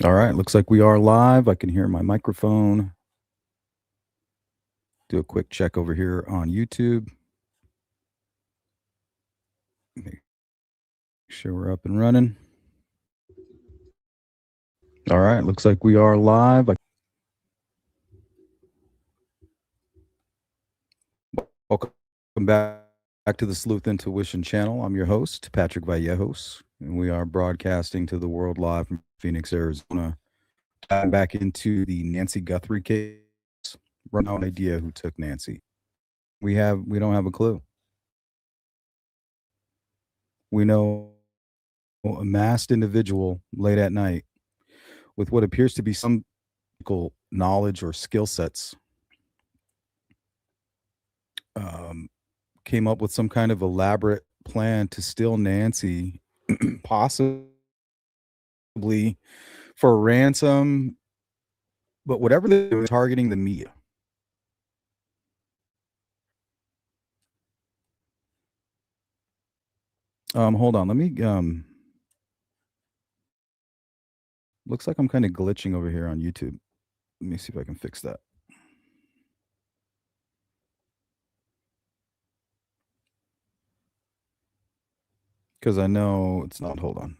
All right, looks like we are live. I can hear my microphone. Do a quick check over here on YouTube. Make sure we're up and running. All right, looks like we are live. Welcome back to the Sleuth Intuition channel. I'm your host, Patrick Vallejos, and we are broadcasting to the world live from Phoenix, Arizona. Back into the Nancy Guthrie case. We're no idea who took Nancy. We don't have a clue. We know a masked individual late at night with what appears to be some knowledge or skill sets came up with some kind of elaborate plan to steal Nancy, possibly for ransom, but whatever they were targeting the media. Hold on, let me looks like I'm kind of glitching over here on YouTube. Let me see if I can fix that. Because I know it's not. Hold on.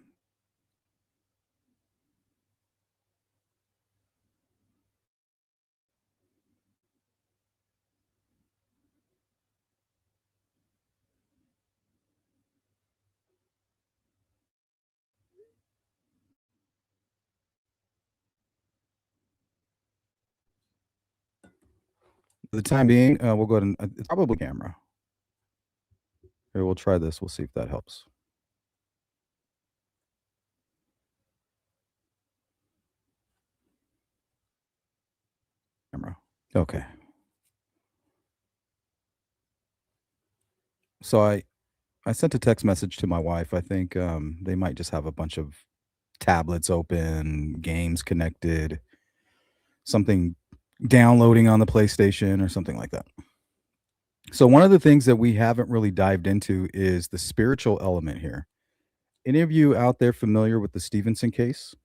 For the time being, we'll go ahead and probably camera. Here, we'll try this. We'll see if that helps. Camera. Okay. So I sent a text message to my wife. I think they might just have a bunch of tablets open, games connected, something downloading on the PlayStation or something like that. So one of the things that we haven't really dived into is the spiritual element here. Any of you out there familiar with the Stevenson case?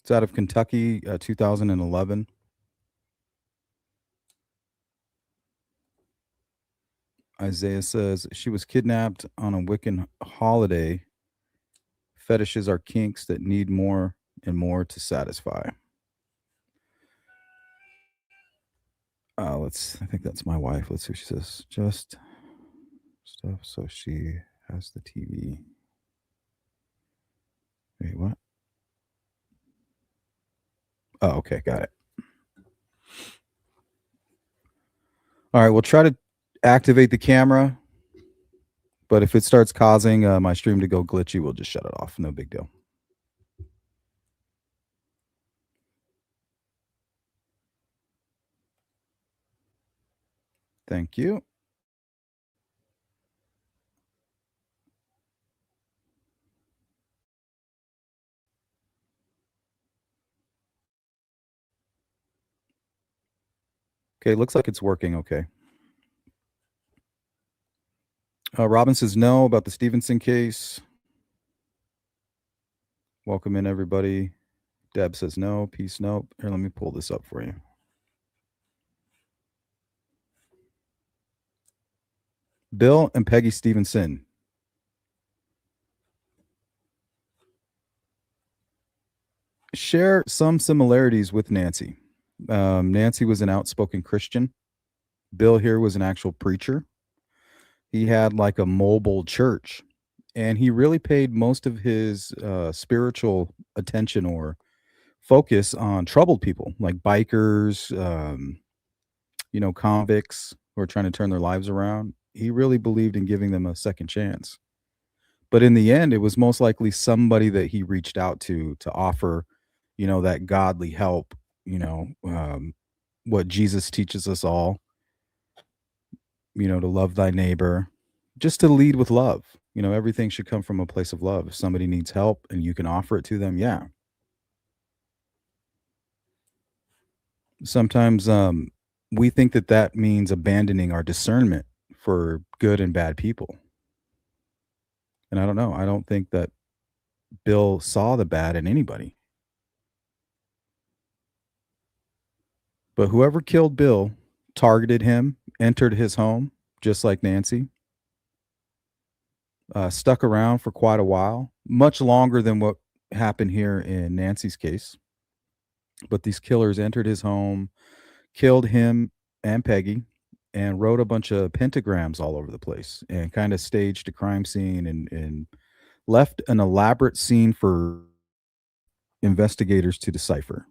It's out of Kentucky, 2011. Isaiah says she was kidnapped on a Wiccan holiday. Fetishes are kinks that need more and more to satisfy. I think that's my wife. Let's see what she says. Just stuff so she has the TV. Wait, what? Oh, okay, got it. All right, we'll try to activate the camera, but if it starts causing my stream to go glitchy, we'll just shut it off. No big deal. Thank you. Okay, looks like it's working okay. Robin says no about the Stevenson case. Welcome in, everybody. Deb says no. Peace, nope. Here, let me pull this up for you. Bill and Peggy Stevenson. Share some similarities with Nancy. Nancy was an outspoken Christian. Bill here was an actual preacher. He had like a mobile church, and he really paid most of his spiritual attention or focus on troubled people like bikers, convicts who are trying to turn their lives around. He really believed in giving them a second chance. But in the end, it was most likely somebody that he reached out to offer, that godly help, what Jesus teaches us all, to love thy neighbor, just to lead with love. Everything should come from a place of love. If somebody needs help and you can offer it to them, yeah. Sometimes we think that that means abandoning our discernment for good and bad people. And I don't know. I don't think that Bill saw the bad in anybody. But whoever killed Bill targeted him, entered his home, just like Nancy, stuck around for quite a while, much longer than what happened here in Nancy's case. But these killers entered his home, killed him and Peggy, and wrote a bunch of pentagrams all over the place and kind of staged a crime scene and left an elaborate scene for investigators to decipher.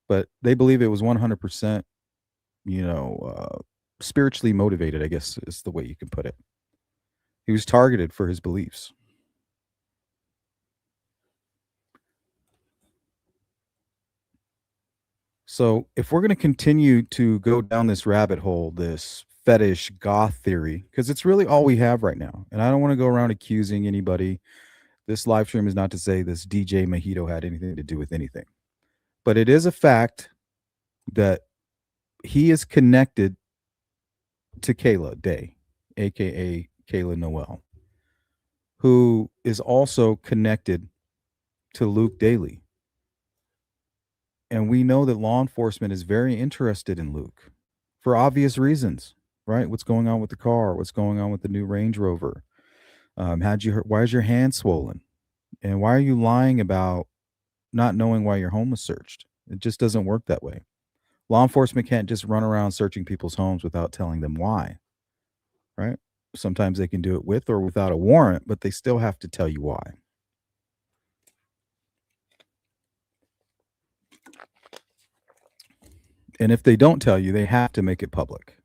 But they believe it was 100%, spiritually motivated, I guess is the way you can put it. He was targeted for his beliefs. So, if we're going to continue to go down this rabbit hole, this fetish goth theory, because it's really all we have right now, and I don't want to go around accusing anybody. This live stream is not to say this DJ Mijito had anything to do with anything, but it is a fact that he is connected to Kayla Day, aka Kayla Noel, who is also connected to Luke Daly. And we know that law enforcement is very interested in Luke for obvious reasons, right? What's going on with the car? What's going on with the new Range Rover? Why is your hand swollen? And why are you lying about not knowing why your home was searched? It just doesn't work that way. Law enforcement can't just run around searching people's homes without telling them why, right? Sometimes they can do it with or without a warrant, but they still have to tell you why. And if they don't tell you, they have to make it public.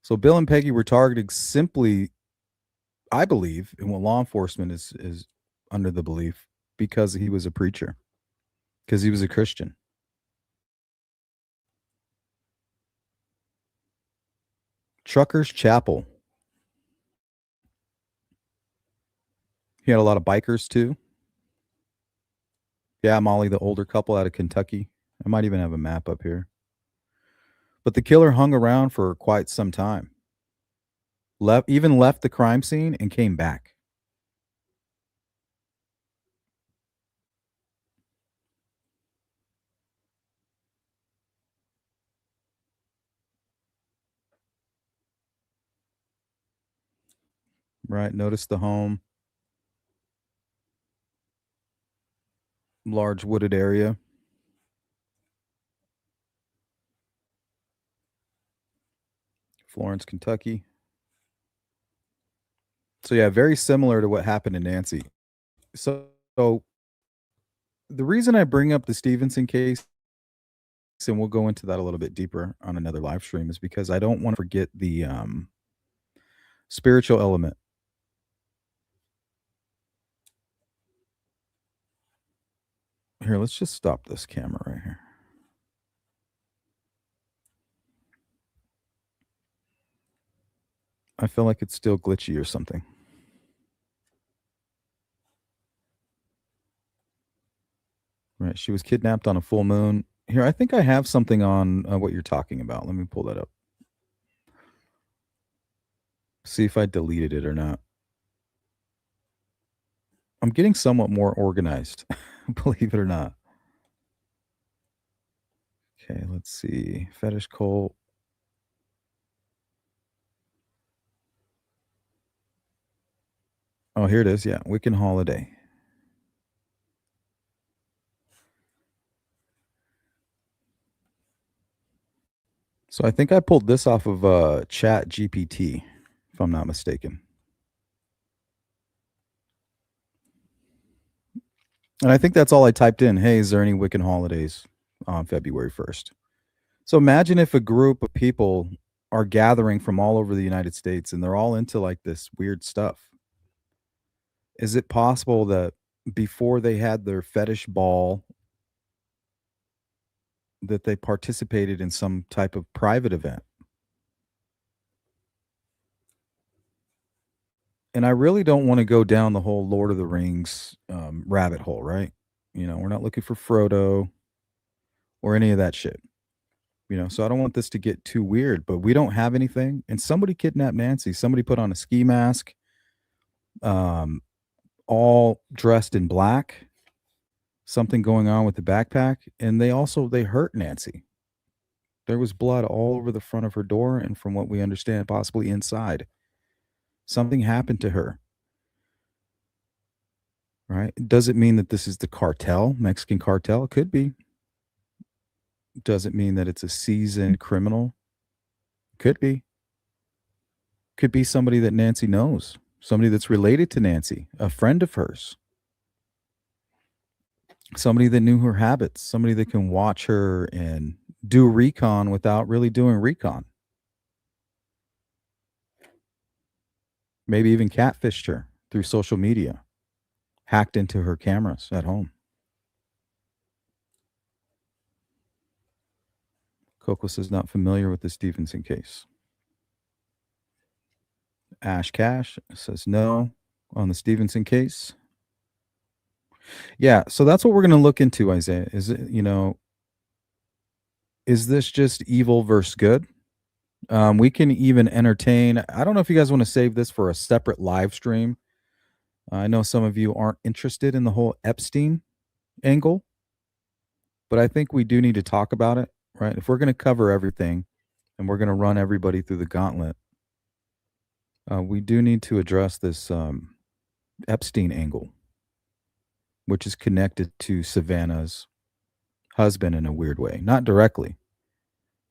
So Bill and Peggy were targeted simply, I believe, in what law enforcement is under the belief, because he was a preacher, because he was a Christian. Trucker's Chapel. He had a lot of bikers too. Yeah, Molly, the older couple out of Kentucky. I might even have a map up here. But the killer hung around for quite some time. Left the crime scene and came back. Right, notice the home. Large wooded area. Florence, Kentucky. So yeah, very similar to what happened to Nancy. So the reason I bring up the Stevenson case, and we'll go into that a little bit deeper on another live stream, is because I don't want to forget the spiritual element. Here, let's just stop this camera right here. I feel like it's still glitchy or something. Right, she was kidnapped on a full moon. Here, I think I have something on what you're talking about. Let me pull that up. See if I deleted it or not. I'm getting somewhat more organized, believe it or not. Okay, let's see. Fetish cult. Oh, here it is. Yeah, Wiccan Holiday. So I think I pulled this off of Chat GPT, if I'm not mistaken. And I think that's all I typed in. Hey, is there any Wiccan holidays on February 1st? So imagine if a group of people are gathering from all over the United States and they're all into like this weird stuff. Is it possible that before they had their fetish ball, that they participated in some type of private event? And I really don't want to go down the whole Lord of the Rings rabbit hole, right? We're not looking for Frodo or any of that shit. So I don't want this to get too weird, but we don't have anything. And somebody kidnapped Nancy. Somebody put on a ski mask, um, all dressed in black, something going on with the backpack. And they hurt Nancy. There was blood all over the front of her door. And from what we understand, possibly inside. Something happened to her. Right? Does it mean that this is the cartel, Mexican cartel? It could be. Does it mean that it's a seasoned criminal? Could be. Could be somebody that Nancy knows, somebody that's related to Nancy, a friend of hers, somebody that knew her habits, somebody that can watch her and do recon without really doing recon. Maybe even catfished her through social media, hacked into her cameras at home. Cocos is not familiar with the Stevenson case. Ash Cash says no on the Stevenson case. Yeah, so that's what we're going to look into, Isaiah. Is this just evil versus good? We can even entertain. I don't know if you guys want to save this for a separate live stream. I know some of you aren't interested in the whole Epstein angle, but I think we do need to talk about it, right? If we're going to cover everything and we're going to run everybody through the gauntlet, we do need to address this Epstein angle, which is connected to Savannah's husband in a weird way. Not directly,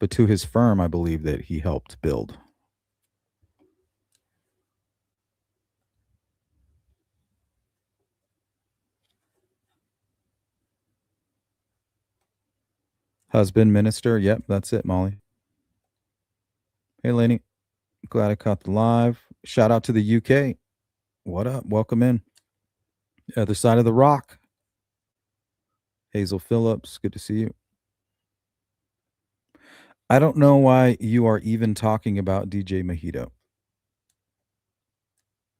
but to his firm, I believe, that he helped build. Husband, minister. Yep, that's it, Molly. Hey, Lenny. Glad I caught the live. Shout out to the UK. What up? Welcome in. Other side of the rock. Hazel Phillips. Good to see you. I don't know why you are even talking about DJ Mijito.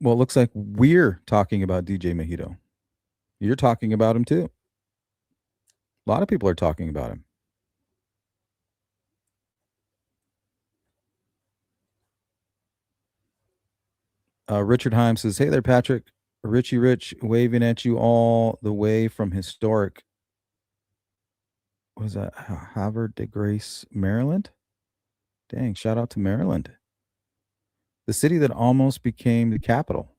Well, it looks like we're talking about DJ Mijito. You're talking about him too. A lot of people are talking about him. Richard Heim says, hey there, Patrick. Richie Rich waving at you all the way from historic. What was that? Havre de Grace, Maryland? Dang, shout out to Maryland. The city that almost became the capital.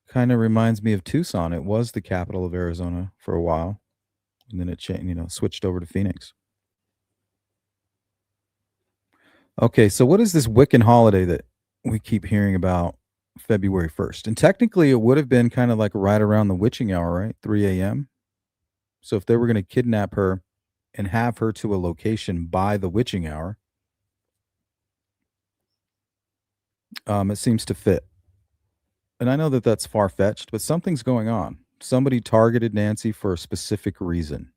Kind of reminds me of Tucson. It was the capital of Arizona for a while. And then it changed, switched over to Phoenix. Okay, so what is this Wiccan holiday that we keep hearing about February 1st? And technically, it would have been kind of like right around the witching hour, right? 3 a.m. So if they were going to kidnap her and have her to a location by the witching hour, it seems to fit. And I know that that's far-fetched, but something's going on. Somebody targeted Nancy for a specific reason.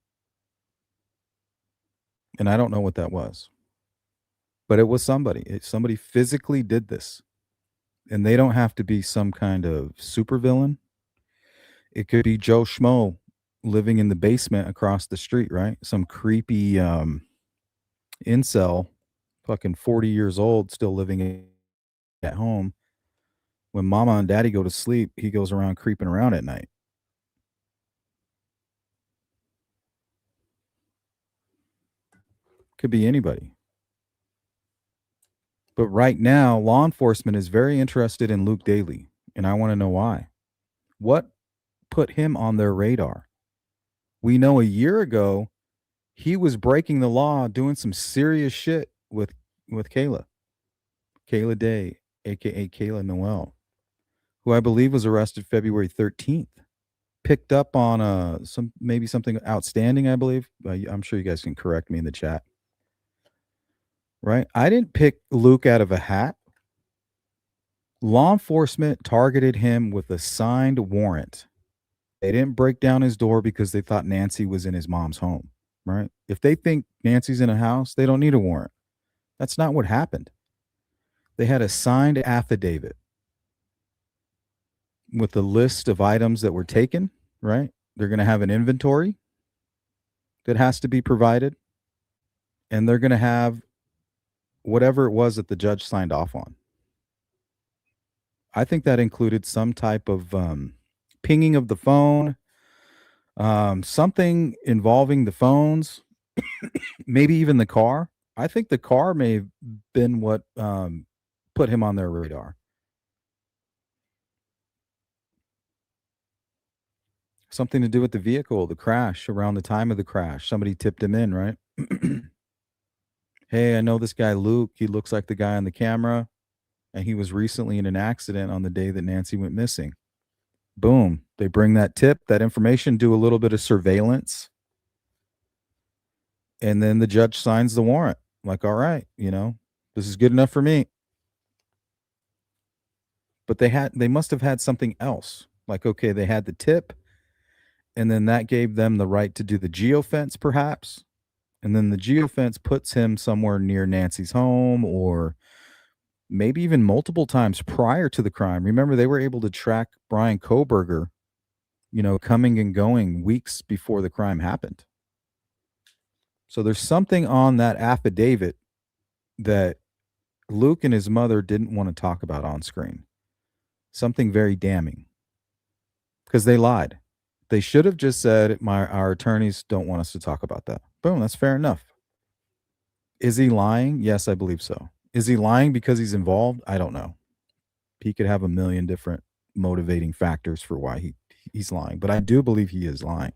And I don't know what that was. But it was somebody. Somebody physically did this. And they don't have to be some kind of supervillain. It could be Joe Schmo living in the basement across the street, right? Some creepy incel, fucking 40 years old, still living at home. When mama and daddy go to sleep, he goes around creeping around at night. Could be anybody. But right now, law enforcement is very interested in Luke Daly, and I want to know why. What put him on their radar? We know a year ago he was breaking the law, doing some serious shit with Kayla Day, aka Kayla Noel, who I believe was arrested February 13th. Picked up on something outstanding, I believe. I'm sure you guys can correct me in the chat. Right? I didn't pick Luke out of a hat. Law enforcement targeted him with a signed warrant. They didn't break down his door because they thought Nancy was in his mom's home, right? If they think Nancy's in a house, they don't need a warrant. That's not what happened. They had a signed affidavit with a list of items that were taken, right? They're going to have an inventory that has to be provided, and they're going to have whatever it was that the judge signed off on. I think that included some type of pinging of the phone, something involving the phones, maybe even the car. I think the car may have been what put him on their radar. Something to do with the vehicle, the crash, around the time of the crash. Somebody tipped him in, right? Hey, I know this guy Luke. He looks like the guy on the camera, and he was recently in an accident on the day that Nancy went missing. Boom. They bring that tip, that information, do a little bit of surveillance, and then the judge signs the warrant. Like, all right, this is good enough for me. But they must have had something else. Like, okay, they had the tip, and then that gave them the right to do the geofence, perhaps. And then the geofence puts him somewhere near Nancy's home, or maybe even multiple times prior to the crime. Remember, they were able to track Brian Koberger, coming and going weeks before the crime happened. So there's something on that affidavit that Luke and his mother didn't want to talk about on screen. Something very damning. Because they lied. They should have just said, our attorneys don't want us to talk about that. Boom, that's fair enough. Is he lying? Yes, I believe so. Is he lying because he's involved? I don't know. He could have a million different motivating factors for why he's lying, but I do believe he is lying.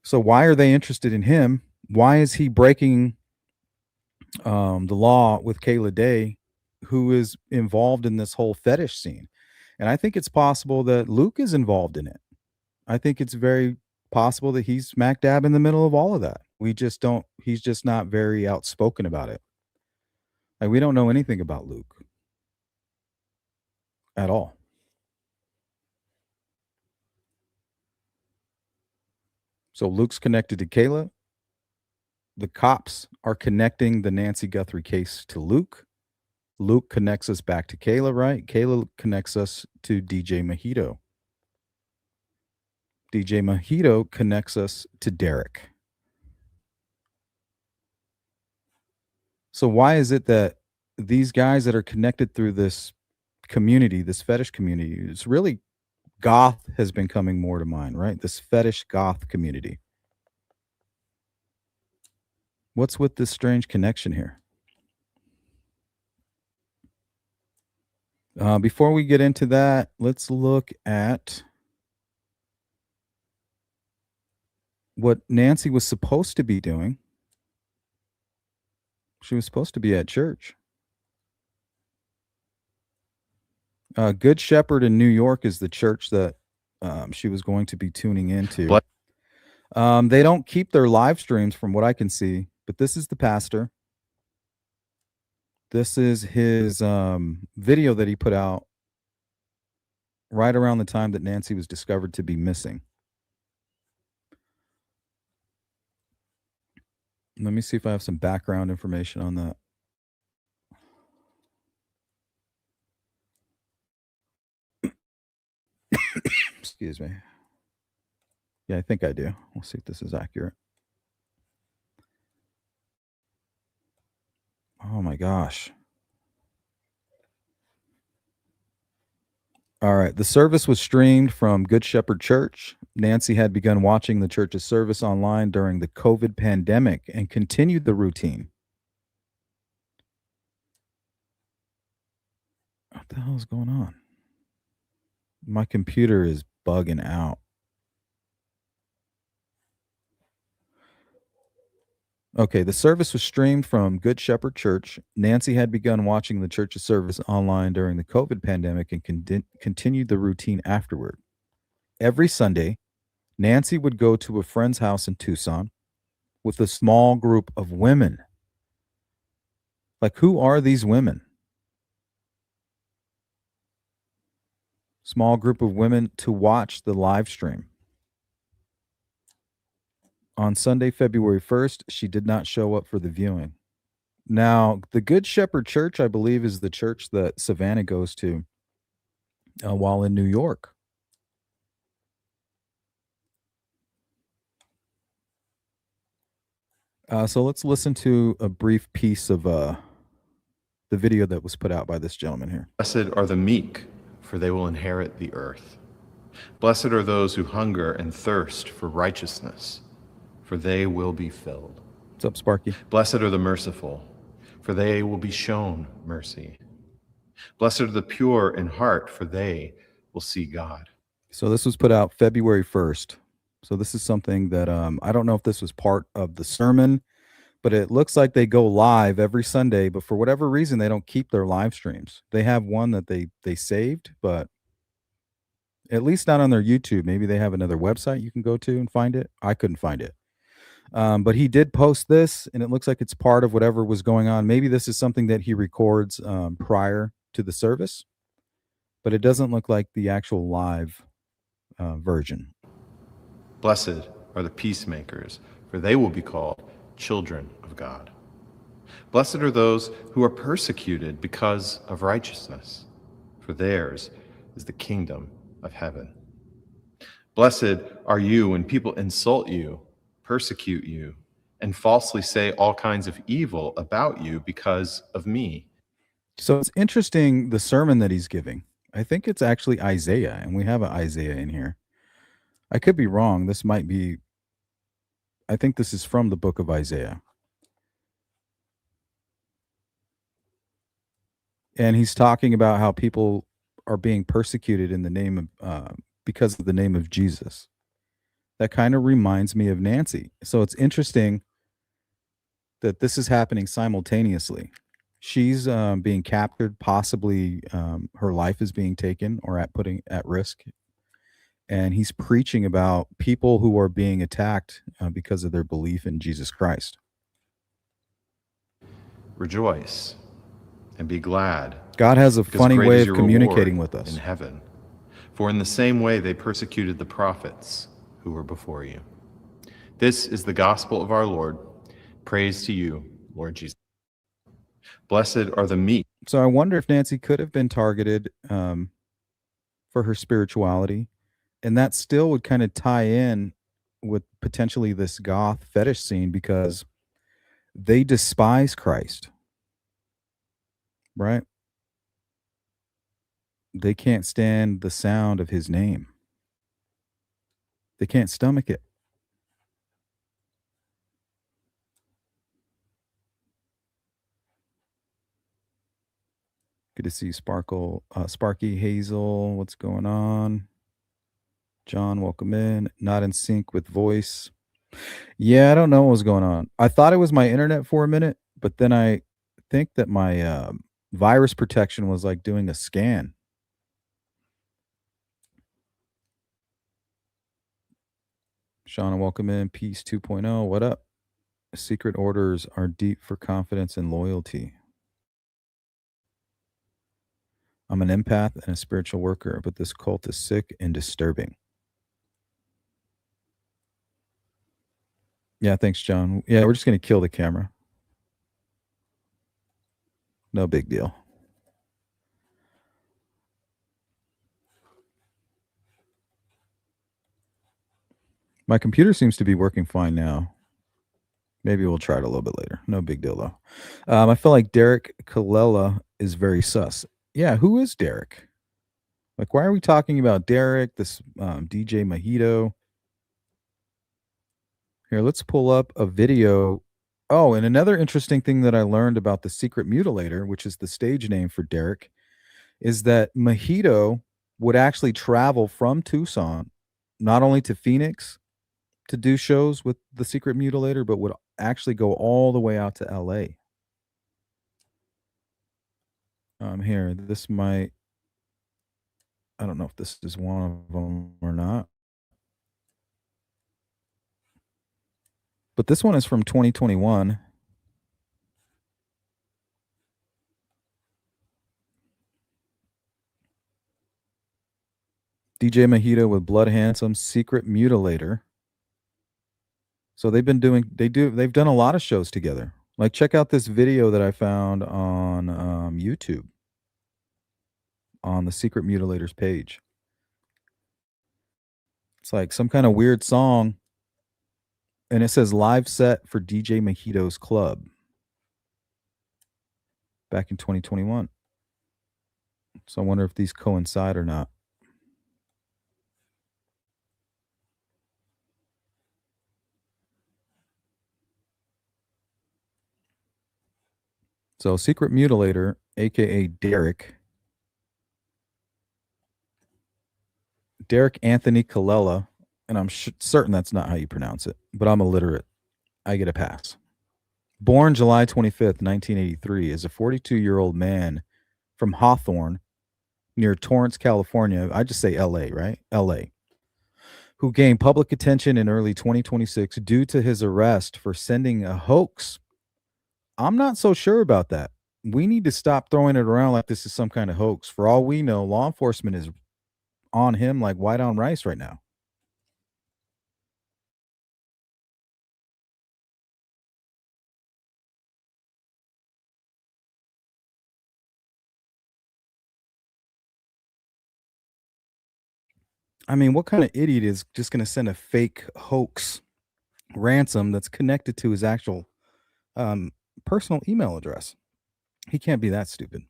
So why are they interested in him? Why is he breaking the law with Kayla Day, who is involved in this whole fetish scene? And I think it's possible that Luke is involved in it. I think it's very possible that he's smack dab in the middle of all of that. He's just not very outspoken about it. Like, we don't know anything about Luke at all. So Luke's connected to Kayla. The cops are connecting the Nancy Guthrie case to Luke. Luke connects us back to Kayla, right? Kayla connects us to DJ Mijito. DJ Mijito connects us to Derek. So why is it that these guys that are connected through this community, this fetish community, it's really goth has been coming more to mind, right? This fetish goth community. What's with this strange connection here? Before we get into that, let's look at what Nancy was supposed to be doing. She was supposed to be at church. Good Shepherd in New York is the church that she was going to be tuning into. What? They don't keep their live streams from what I can see, but this is the pastor. This is his video that he put out right around the time that Nancy was discovered to be missing. Let me see if I have some background information on that. Excuse me. Yeah, I think I do. We'll see if this is accurate. Oh my gosh. All right. The service was streamed from Good Shepherd Church. Nancy had begun watching the church's service online during the COVID pandemic and continued the routine. What the hell is going on? My computer is bugging out. Okay, the service was streamed from Good Shepherd Church. Nancy had begun watching the church's service online during the COVID pandemic and continued the routine afterward. Every Sunday, Nancy would go to a friend's house in Tucson with a small group of women. Like, who are these women? Small group of women to watch the live stream. On Sunday, February 1st, she did not show up for the viewing. Now, the Good Shepherd Church, I believe, is the church that Savannah goes to while in New York. So let's listen to a brief piece of the video that was put out by this gentleman here. Blessed are the meek, for they will inherit the earth. Blessed are those who hunger and thirst for righteousness, for they will be filled. What's up, Sparky? Blessed are the merciful, for they will be shown mercy. Blessed are the pure in heart, for they will see God. So this was put out February 1st. So this is something that I don't know if this was part of the sermon, but it looks like they go live every Sunday, but for whatever reason they don't keep their live streams. They have one that they saved, but at least not on their YouTube. Maybe they have another website you can go to and find it. I couldn't find it. But he did post this, and it looks like it's part of whatever was going on. Maybe this is something that he records prior to the service, but it doesn't look like the actual live version. Blessed are the peacemakers, for they will be called children of God. Blessed are those who are persecuted because of righteousness, for theirs is the kingdom of heaven. Blessed are you when people insult you, persecute you, and falsely say all kinds of evil about you because of me. So it's interesting, the sermon that he's giving. I think it's actually Isaiah, and we have an Isaiah in here. I could be wrong. This might be, I think this is from the book of Isaiah. And he's talking about how people are being persecuted in the name of, because of the name of Jesus. That kind of reminds me of Nancy. So it's interesting that this is happening simultaneously. She's being captured, possibly her life is being taken or putting at risk. And he's preaching about people who are being attacked because of their belief in Jesus Christ. Rejoice and be glad. God has a funny way of communicating with us in heaven. For in the same way they persecuted the prophets who were before you. This is the gospel of our Lord. Praise to you, Lord Jesus. Blessed are the meek. So I wonder if Nancy could have been targeted for her spirituality. And that still would kind of tie in with potentially this goth fetish scene, because they despise Christ, right? They can't stand the sound of his name. They can't stomach it. Good to see Sparky Hazel. What's going on? John, welcome in. Not in sync with voice. Yeah, I don't know what was going on. I thought it was my internet for a minute, but then I think that my virus protection was like doing a scan. Shauna, welcome in. Peace 2.0. What up? Secret orders are deep for confidence and loyalty. I'm an empath and a spiritual worker, but this cult is sick and disturbing. Yeah, thanks, John. Yeah, we're just going to kill the camera. No big deal. My computer seems to be working fine now. Maybe we'll try it a little bit later. No big deal, though. I feel like Derek Kalela is very sus. Yeah, who is Derek? Like, why are we talking about Derek, this DJ Mijito? Here, let's pull up a video. Oh, and another interesting thing that I learned about the Secret Mutilator, which is the stage name for Derek, is that Mijito would actually travel from Tucson, not only to Phoenix to do shows with the Secret Mutilator, but would actually go all the way out to LA. Here, this might, I don't know if this is one of them or not. But this one is from 2021. DJ Mijito with Blood Handsome, Secret Mutilator. So they've done a lot of shows together. Like, check out this video that I found on YouTube on the Secret Mutilators page. It's like some kind of weird song, and it says live set for DJ Mijito's club back in 2021. So I wonder if these coincide or not. So Secret Mutilator, aka Derek Anthony Colella, and I'm certain that's not how you pronounce it, but I'm illiterate. I get a pass. Born July 25th, 1983, is a 42-year-old man from Hawthorne near Torrance, California. I just say LA, right? LA. Who gained public attention in early 2026 due to his arrest for sending a hoax. I'm not so sure about that. We need to stop throwing it around like this is some kind of hoax. For all we know, law enforcement is on him like white on rice right now. I mean, what kind of idiot is just going to send a fake hoax ransom that's connected to his actual um, personal email address? He can't be that stupid.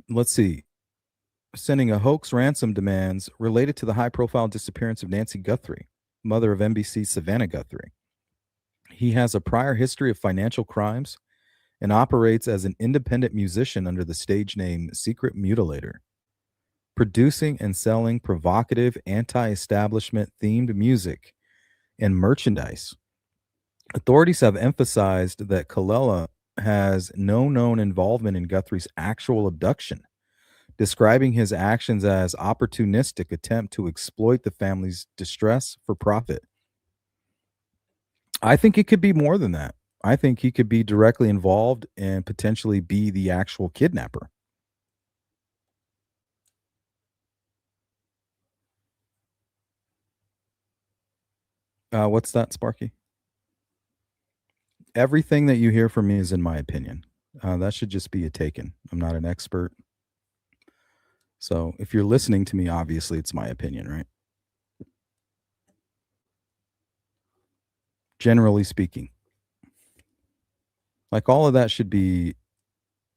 Let's see. Sending a hoax ransom demands related to the high profile disappearance of Nancy Guthrie, mother of NBC's Savannah Guthrie. He has a prior history of financial crimes and operates as an independent musician under the stage name Secret Mutilator, producing and selling provocative anti establishment themed music and merchandise. Authorities have emphasized that Colella has no known involvement in Guthrie's actual abduction, describing his actions as opportunistic attempt to exploit the family's distress for profit. I think it could be more than that. I think he could be directly involved and potentially be the actual kidnapper. What's that, Sparky? Everything that you hear from me is in my opinion. That should just be a taken. I'm not an expert. So if you're listening to me, obviously it's my opinion, right? Generally speaking. Like all of that should be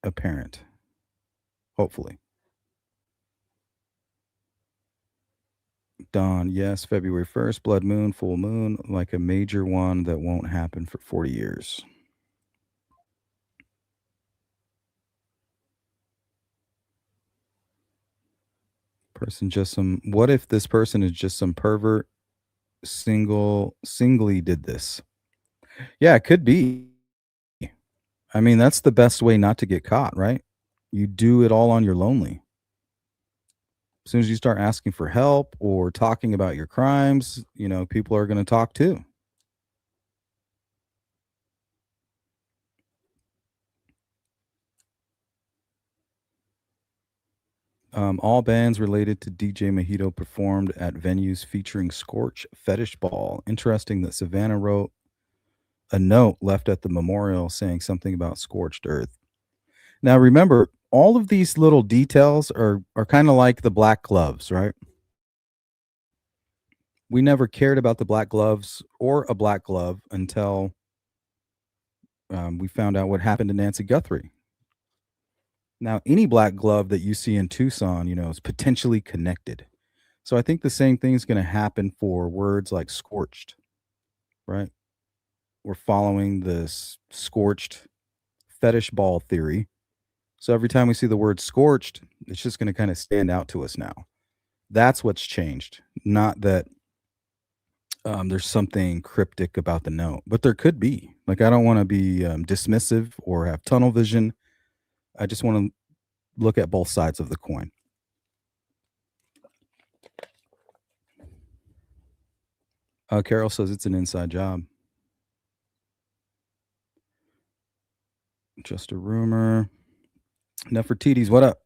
apparent. Hopefully. Dawn, yes, February 1st, blood moon, full moon, like a major one that won't happen for 40 years. Person just some what if this person is just some pervert singly did this? Yeah, it could be. I mean, that's the best way not to get caught, right? You do it all on your lonely. As soon as you start asking for help or talking about your crimes, people are going to talk too. All bands related to DJ Mijito performed at venues featuring Scorch Fetish Ball. Interesting that Savannah wrote a note left at the memorial saying something about scorched earth. Now, remember, all of these little details are kind of like the black gloves, right? We never cared about the black gloves or a black glove until we found out what happened to Nancy Guthrie. Now, any black glove that you see in Tucson, is potentially connected. So I think the same thing is going to happen for words like scorched, right? We're following this scorched fetish ball theory. So every time we see the word scorched, it's just going to kind of stand out to us now. That's what's changed. Not that there's something cryptic about the note, but there could be. Like, I don't want to be dismissive or have tunnel vision. I just want to look at both sides of the coin. Carol says it's an inside job. Just a rumor. Nefertiti's, what up?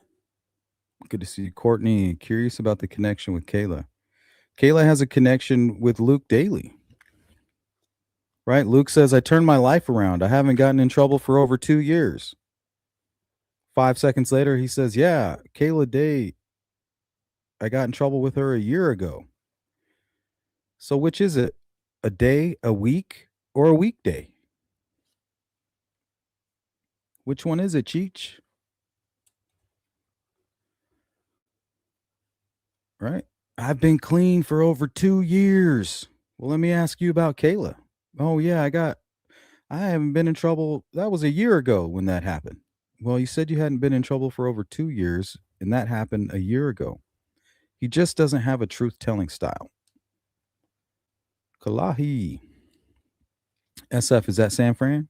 Good to see you. Courtney, curious about the connection with Kayla. Kayla has a connection with Luke Daly. right? Luke says, I turned my life around. I haven't gotten in trouble for over 2 years. 5 seconds later, he says, yeah, Kayla Day, I got in trouble with her a year ago. So which is it? A day, a week, or a weekday? Which one is it, Cheech? Right? I've been clean for over 2 years. Well, let me ask you about Kayla. Oh, yeah, I haven't been in trouble. That was a year ago when that happened. Well, you said you hadn't been in trouble for over 2 years, and that happened a year ago. He just doesn't have a truth-telling style. Kalahi. SF, is that San Fran?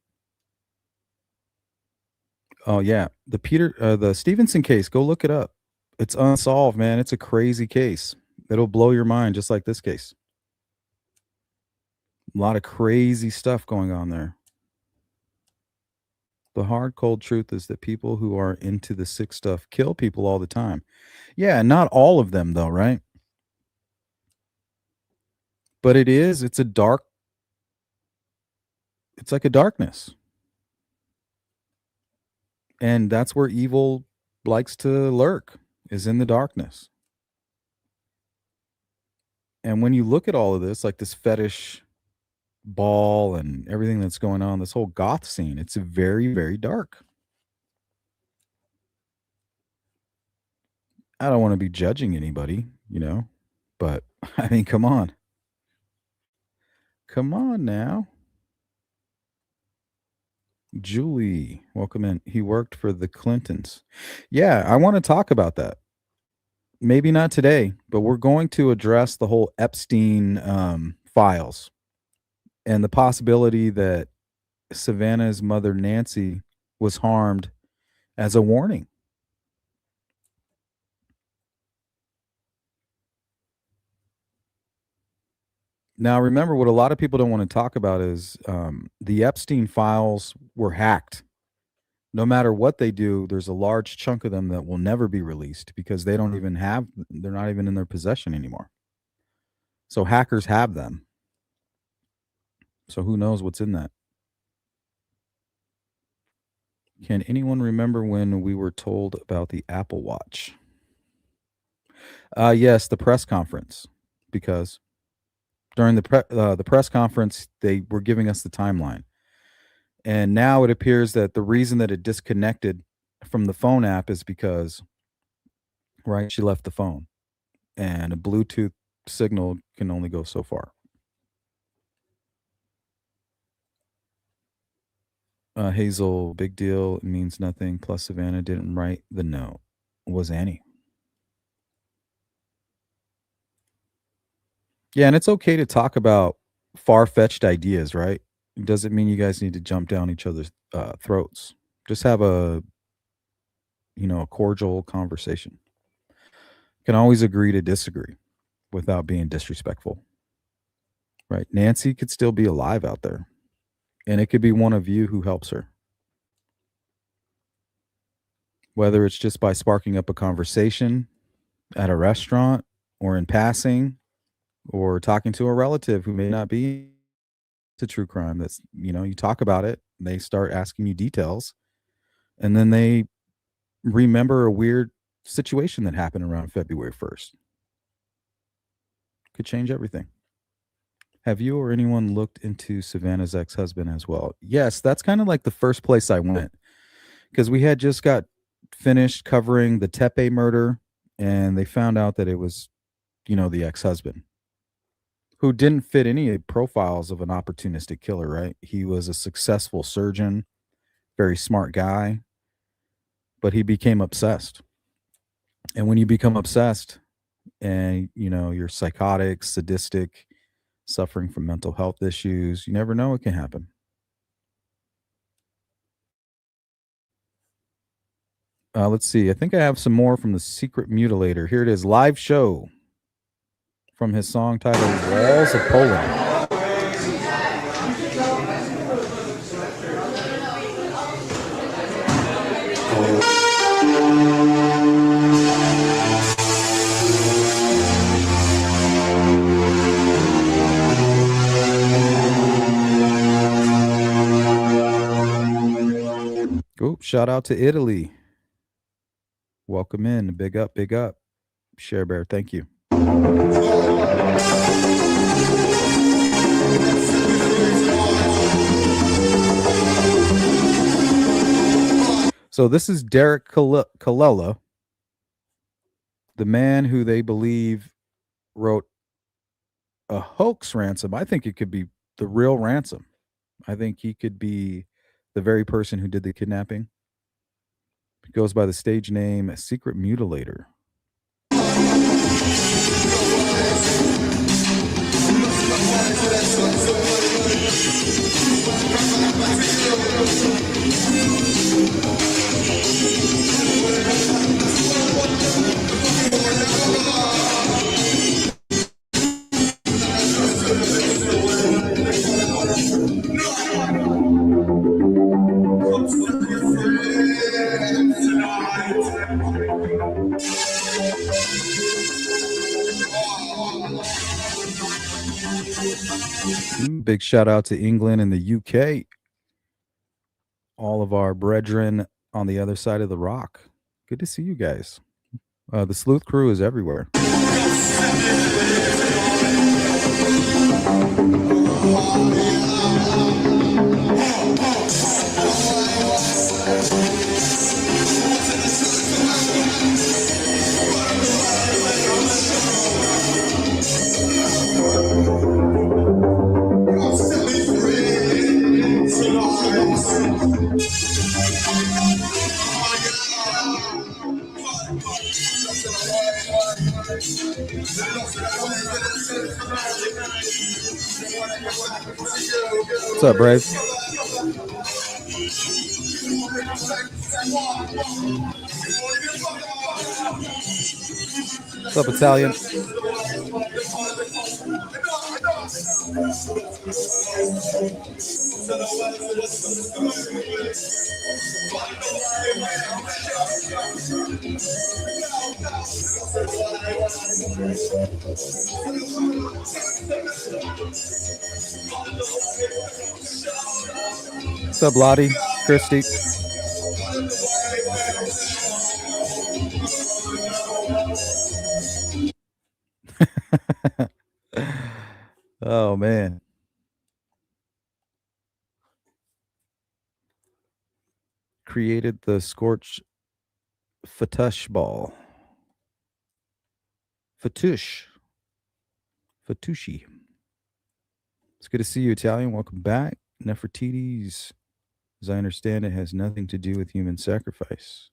Oh, yeah. The Stevenson case, go look it up. It's unsolved, man. It's a crazy case. It'll blow your mind, just like this case. A lot of crazy stuff going on there. The hard, cold truth is that people who are into the sick stuff kill people all the time. Yeah, not all of them, though, right? But it's like a darkness. And that's where evil likes to lurk, is in the darkness. And when you look at all of this, like this fetish ball and everything that's going on, this whole goth scene, it's very, very dark. I don't want to be judging anybody, but I mean, come on. Come on now. Julie, welcome in. He worked for the Clintons. Yeah, I want to talk about that. Maybe not today, but we're going to address the whole Epstein files and the possibility that Savannah's mother, Nancy, was harmed as a warning. Now, remember, what a lot of people don't want to talk about is the Epstein files were hacked. No matter what they do, there's a large chunk of them that will never be released because they're not even in their possession anymore. So hackers have them. So who knows what's in that? Can anyone remember when we were told about the Apple Watch? Yes, the press conference, because during the press conference, they were giving us the timeline. And now it appears that the reason that it disconnected from the phone app is because, right, she left the phone. And a Bluetooth signal can only go so far. Hazel, big deal. It means nothing. Plus, Savannah didn't write the note. Was Annie? Yeah, and it's okay to talk about far-fetched ideas, right? It doesn't mean you guys need to jump down each other's throats. Just have a cordial conversation. Can always agree to disagree without being disrespectful. Right? Nancy could still be alive out there. And it could be one of you who helps her. Whether it's just by sparking up a conversation at a restaurant or in passing or talking to a relative who may not be to true crime. That's, you talk about it, they start asking you details, and then they remember a weird situation that happened around February 1st. Could change everything. Have you or anyone looked into Savannah's ex-husband as well? Yes, that's kind of like the first place I went, because we had just got finished covering the Tepe murder, and they found out that it was, the ex-husband, who didn't fit any profiles of an opportunistic killer, right? He was a successful surgeon, very smart guy, but he became obsessed. And when you become obsessed and, you're psychotic, sadistic, suffering from mental health issues, you never know what can happen. Let's see. I think I have some more from the Secret Mutilator. Here it is, live show from his song titled Walls of Poland. Oops, shout out to Italy. Welcome in. Big up, big up. Share Bear, thank you. So this is Derek Colella, the man who they believe wrote a hoax ransom. I think it could be the real ransom. I think he could be the very person who did the kidnapping. He goes by the stage name Secret Mutilator. Big shout out to England and the UK. All of our brethren on the other side of the rock. Good to see you guys. The Sleuth crew is everywhere. What's up, Brave? What's up, Italian? What's up, Lottie? Christy? Oh, man. Created the Scorch fetish ball. Fetish. Fatushi. It's good to see you, Italian. Welcome back. Nefertiti's, as I understand it, has nothing to do with human sacrifice.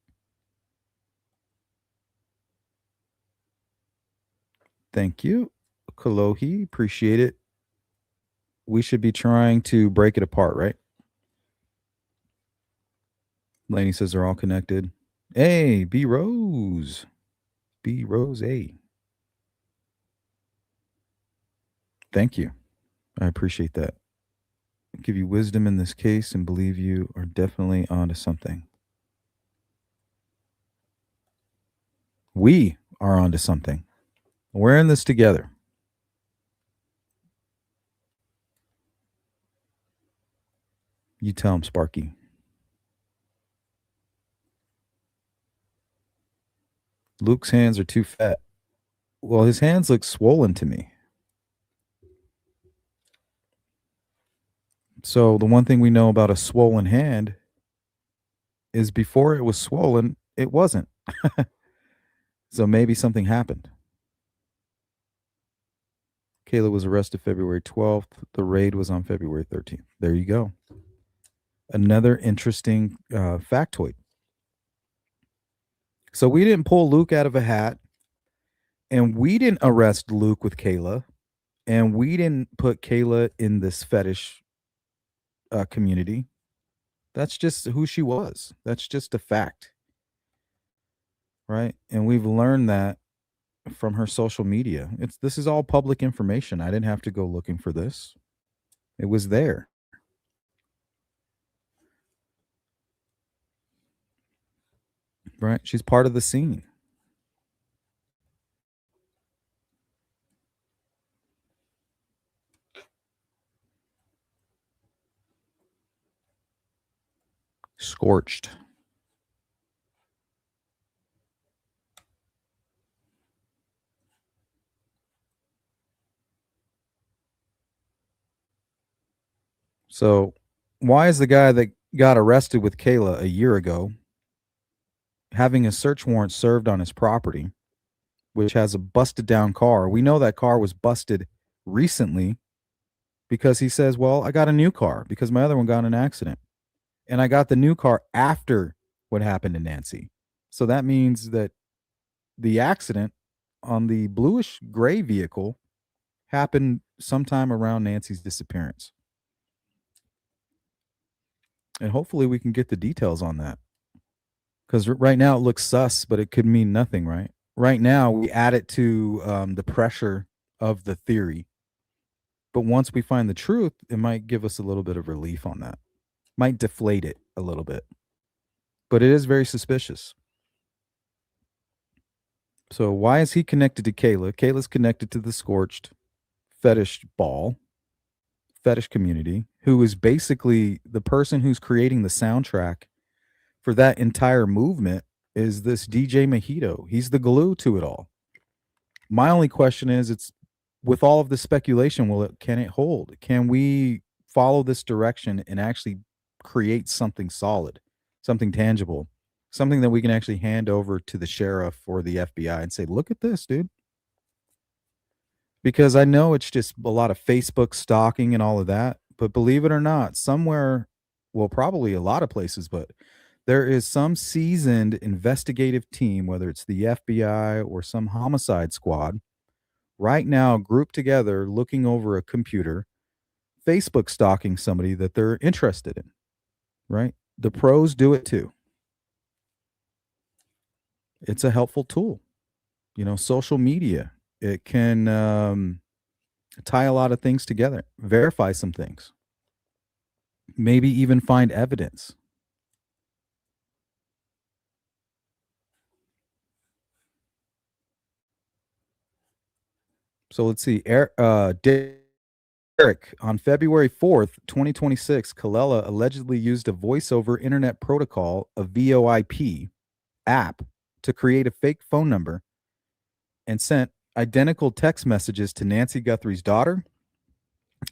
Thank you, Kalohi. Appreciate it. We should be trying to break it apart, right? Laney says they're all connected. Hey, B Rose. B Rose A. Thank you. I appreciate that. Give you wisdom in this case and believe you are definitely onto something. We are onto something. We're in this together. You tell him, Sparky. Luke's hands are too fat. Well, his hands look swollen to me. So the one thing we know about a swollen hand is before it was swollen, it wasn't. So maybe something happened. Kayla was arrested February 12th. The raid was on February 13th. There you go. Another interesting factoid. So we didn't pull Luke out of a hat, and we didn't arrest Luke with Kayla, and we didn't put Kayla in this fetish community. That's just who she was. That's just a fact. Right? And we've learned that from her social media. This is all public information. I didn't have to go looking for this. It was there. Right? She's part of the scene. Scorched. So, why is the guy that got arrested with Kayla a year ago having a search warrant served on his property, which has a busted down car? We know that car was busted recently because he says, well, I got a new car because my other one got in an accident. And I got the new car after what happened to Nancy. So that means that the accident on the bluish gray vehicle happened sometime around Nancy's disappearance. And hopefully we can get the details on that. Because right now it looks sus, but it could mean nothing, right? Right now we add it to the pressure of the theory. But once we find the truth, it might give us a little bit of relief on that. Might deflate it a little bit. But it is very suspicious. So why is he connected to Kayla? Kayla's connected to the Scorched fetish community, who is basically the person who's creating the soundtrack for that entire movement is this DJ Mijito. He's the glue to it all. My only question is, it's with all of the speculation, can it hold? Can we follow this direction and actually create something solid, something tangible, something that we can actually hand over to the sheriff or the FBI and say, look at this, dude? Because I know it's just a lot of Facebook stalking and all of that, but believe it or not, somewhere, well, probably a lot of places, but there is some seasoned investigative team, whether it's the FBI or some homicide squad, right now grouped together looking over a computer, Facebook stalking somebody that they're interested in, right? The pros do it too. It's a helpful tool. Social media, it can tie a lot of things together, verify some things, maybe even find evidence. So let's see. Derek, on February 4th, 2026, Kalela allegedly used a voice over internet protocol, a VoIP app, to create a fake phone number and sent identical text messages to Nancy Guthrie's daughter,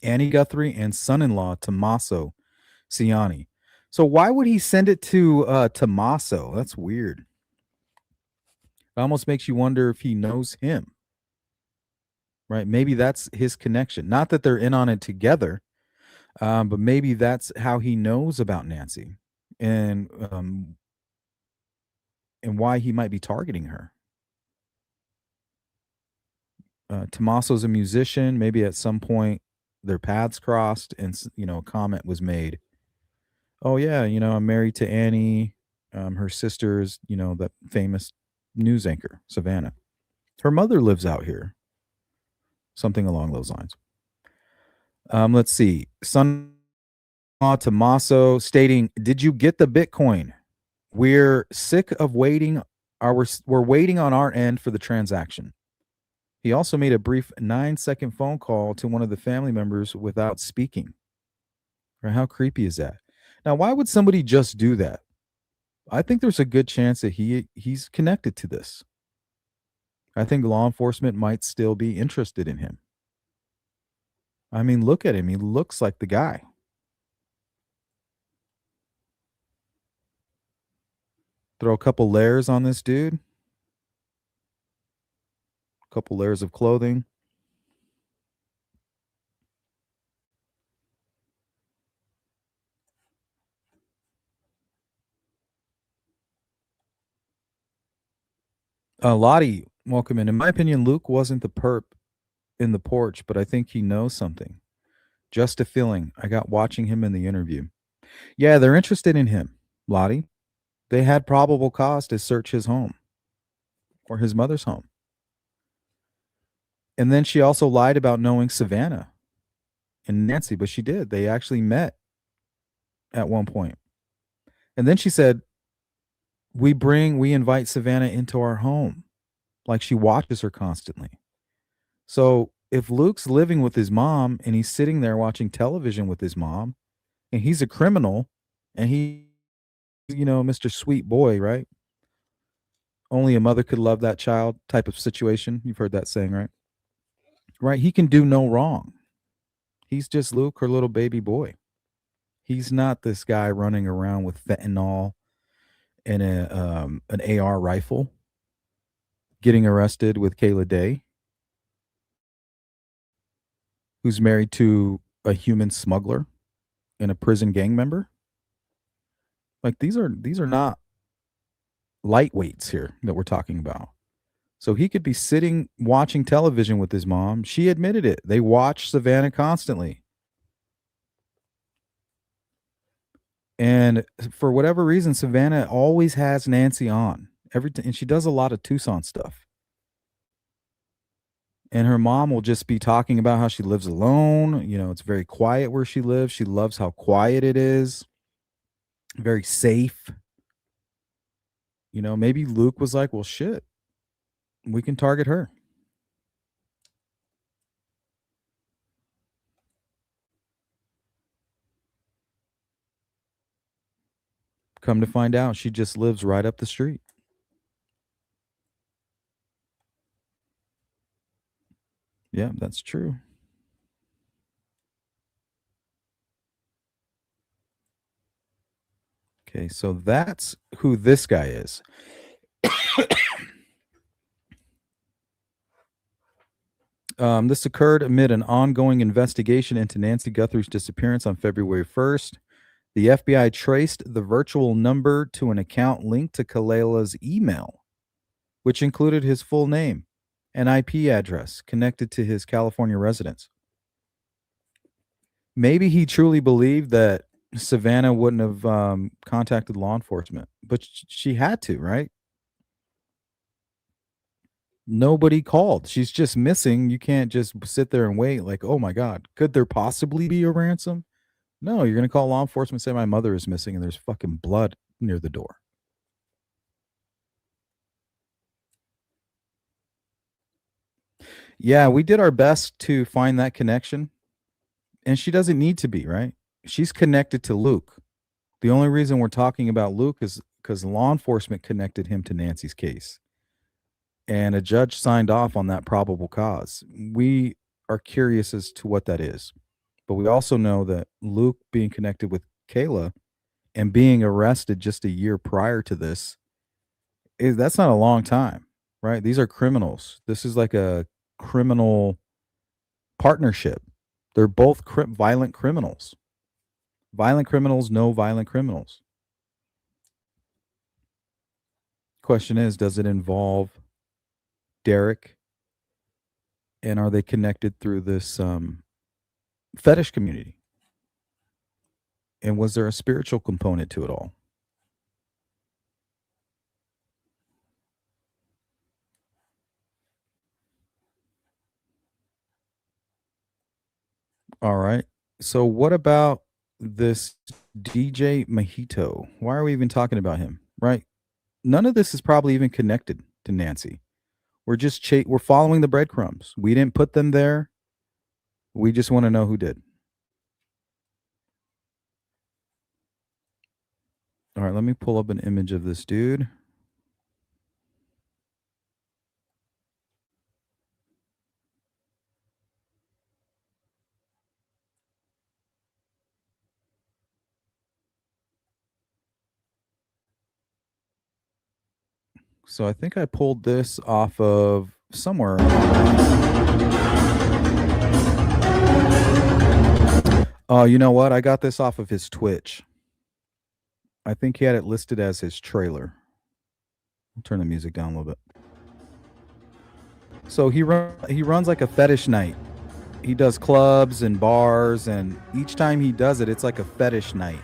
Annie Guthrie, and son-in-law Tommaso Ciani. So why would he send it to Tommaso? That's weird. It almost makes you wonder if he knows him, right? Maybe that's his connection. Not that they're in on it together, but maybe that's how he knows about Nancy and why he might be targeting her. Tommaso's a musician. Maybe at some point their paths crossed and, a comment was made. Oh, yeah, I'm married to Annie. Her sister's, that famous news anchor, Savannah. Her mother lives out here. Something along those lines. Let's see. Son-in-law Tommaso stating, "Did you get the Bitcoin? We're sick of waiting. We're waiting on our end for the transaction." He also made a brief 9-second phone call to one of the family members without speaking. Right? How creepy is that? Now, why would somebody just do that? I think there's a good chance that he's connected to this. I think law enforcement might still be interested in him. I mean, look at him. He looks like the guy. Throw a couple layers on this dude. A couple layers of clothing. Lottie, welcome in. In my opinion, Luke wasn't the perp in the porch, but I think he knows something. Just a feeling I got watching him in the interview. Yeah, they're interested in him, Lottie. They had probable cause to search his home or his mother's home. And then she also lied about knowing Savannah and Nancy, but she did. They actually met at one point. And then she said, we invite Savannah into our home. Like she watches her constantly. So if Luke's living with his mom and he's sitting there watching television with his mom and he's a criminal and he, Mr. Sweet Boy, right? Only a mother could love that child type of situation. You've heard that saying, right? Right. He can do no wrong. He's just Luke, her little baby boy. He's not this guy running around with fentanyl and an AR rifle getting arrested with Kayla Day, who's married to a human smuggler and a prison gang member. Like these are not lightweights here that we're talking about. So he could be sitting watching television with his mom. She admitted it. They watch Savannah constantly. And for whatever reason, Savannah always has Nancy on. And she does a lot of Tucson stuff. And her mom will just be talking about how she lives alone. It's very quiet where she lives. She loves how quiet it is. Very safe. Maybe Luke was like, well, shit, we can target her. Come to find out, she just lives right up the street. Yeah, that's true. Okay, so that's who this guy is. This occurred amid an ongoing investigation into Nancy Guthrie's disappearance on February 1st. The FBI traced the virtual number to an account linked to Kalela's email, which included his full name and IP address connected to his California residence. Maybe he truly believed that Savannah wouldn't have contacted law enforcement, but she had to, right? Nobody called. She's just missing. You can't just sit there and wait like, oh my God, could there possibly be a ransom? No, you're going to call law enforcement and say my mother is missing and there's fucking blood near the door. Yeah, we did our best to find that connection. And she doesn't need to be, right? She's connected to Luke. The only reason we're talking about Luke is because law enforcement connected him to Nancy's case. And a judge signed off on that probable cause. We are curious as to what that is. But we also know that Luke being connected with Kayla and being arrested just a year prior to this, that's not a long time, right? These are criminals. This is like a criminal partnership. They're both violent criminals. Violent criminals know violent criminals. Question is, does it involve Derek? And are they connected through this fetish community? And was there a spiritual component to it all? All right. So what about this DJ Mijito? Why are we even talking about him? Right? None of this is probably even connected to Nancy. We're just we're following the breadcrumbs. We didn't put them there. We just want to know who did. All right, let me pull up an image of this dude. So I think I pulled this off of somewhere. Oh, you know what? I got this off of his Twitch. I think he had it listed as his trailer. I'll turn the music down a little bit. So he runs like a fetish night. He does clubs and bars, and each time he does it, it's like a fetish night.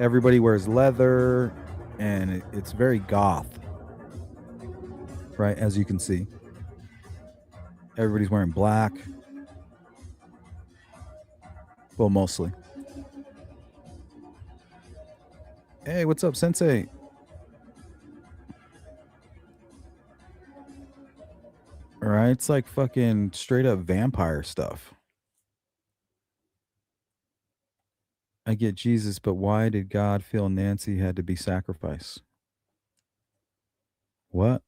Everybody wears leather, and it's very goth, right? As you can see, everybody's wearing black. Well, mostly. Hey, what's up, Sensei? All right, it's like fucking straight up vampire stuff. I get Jesus, but why did God feel Nancy had to be sacrificed? What?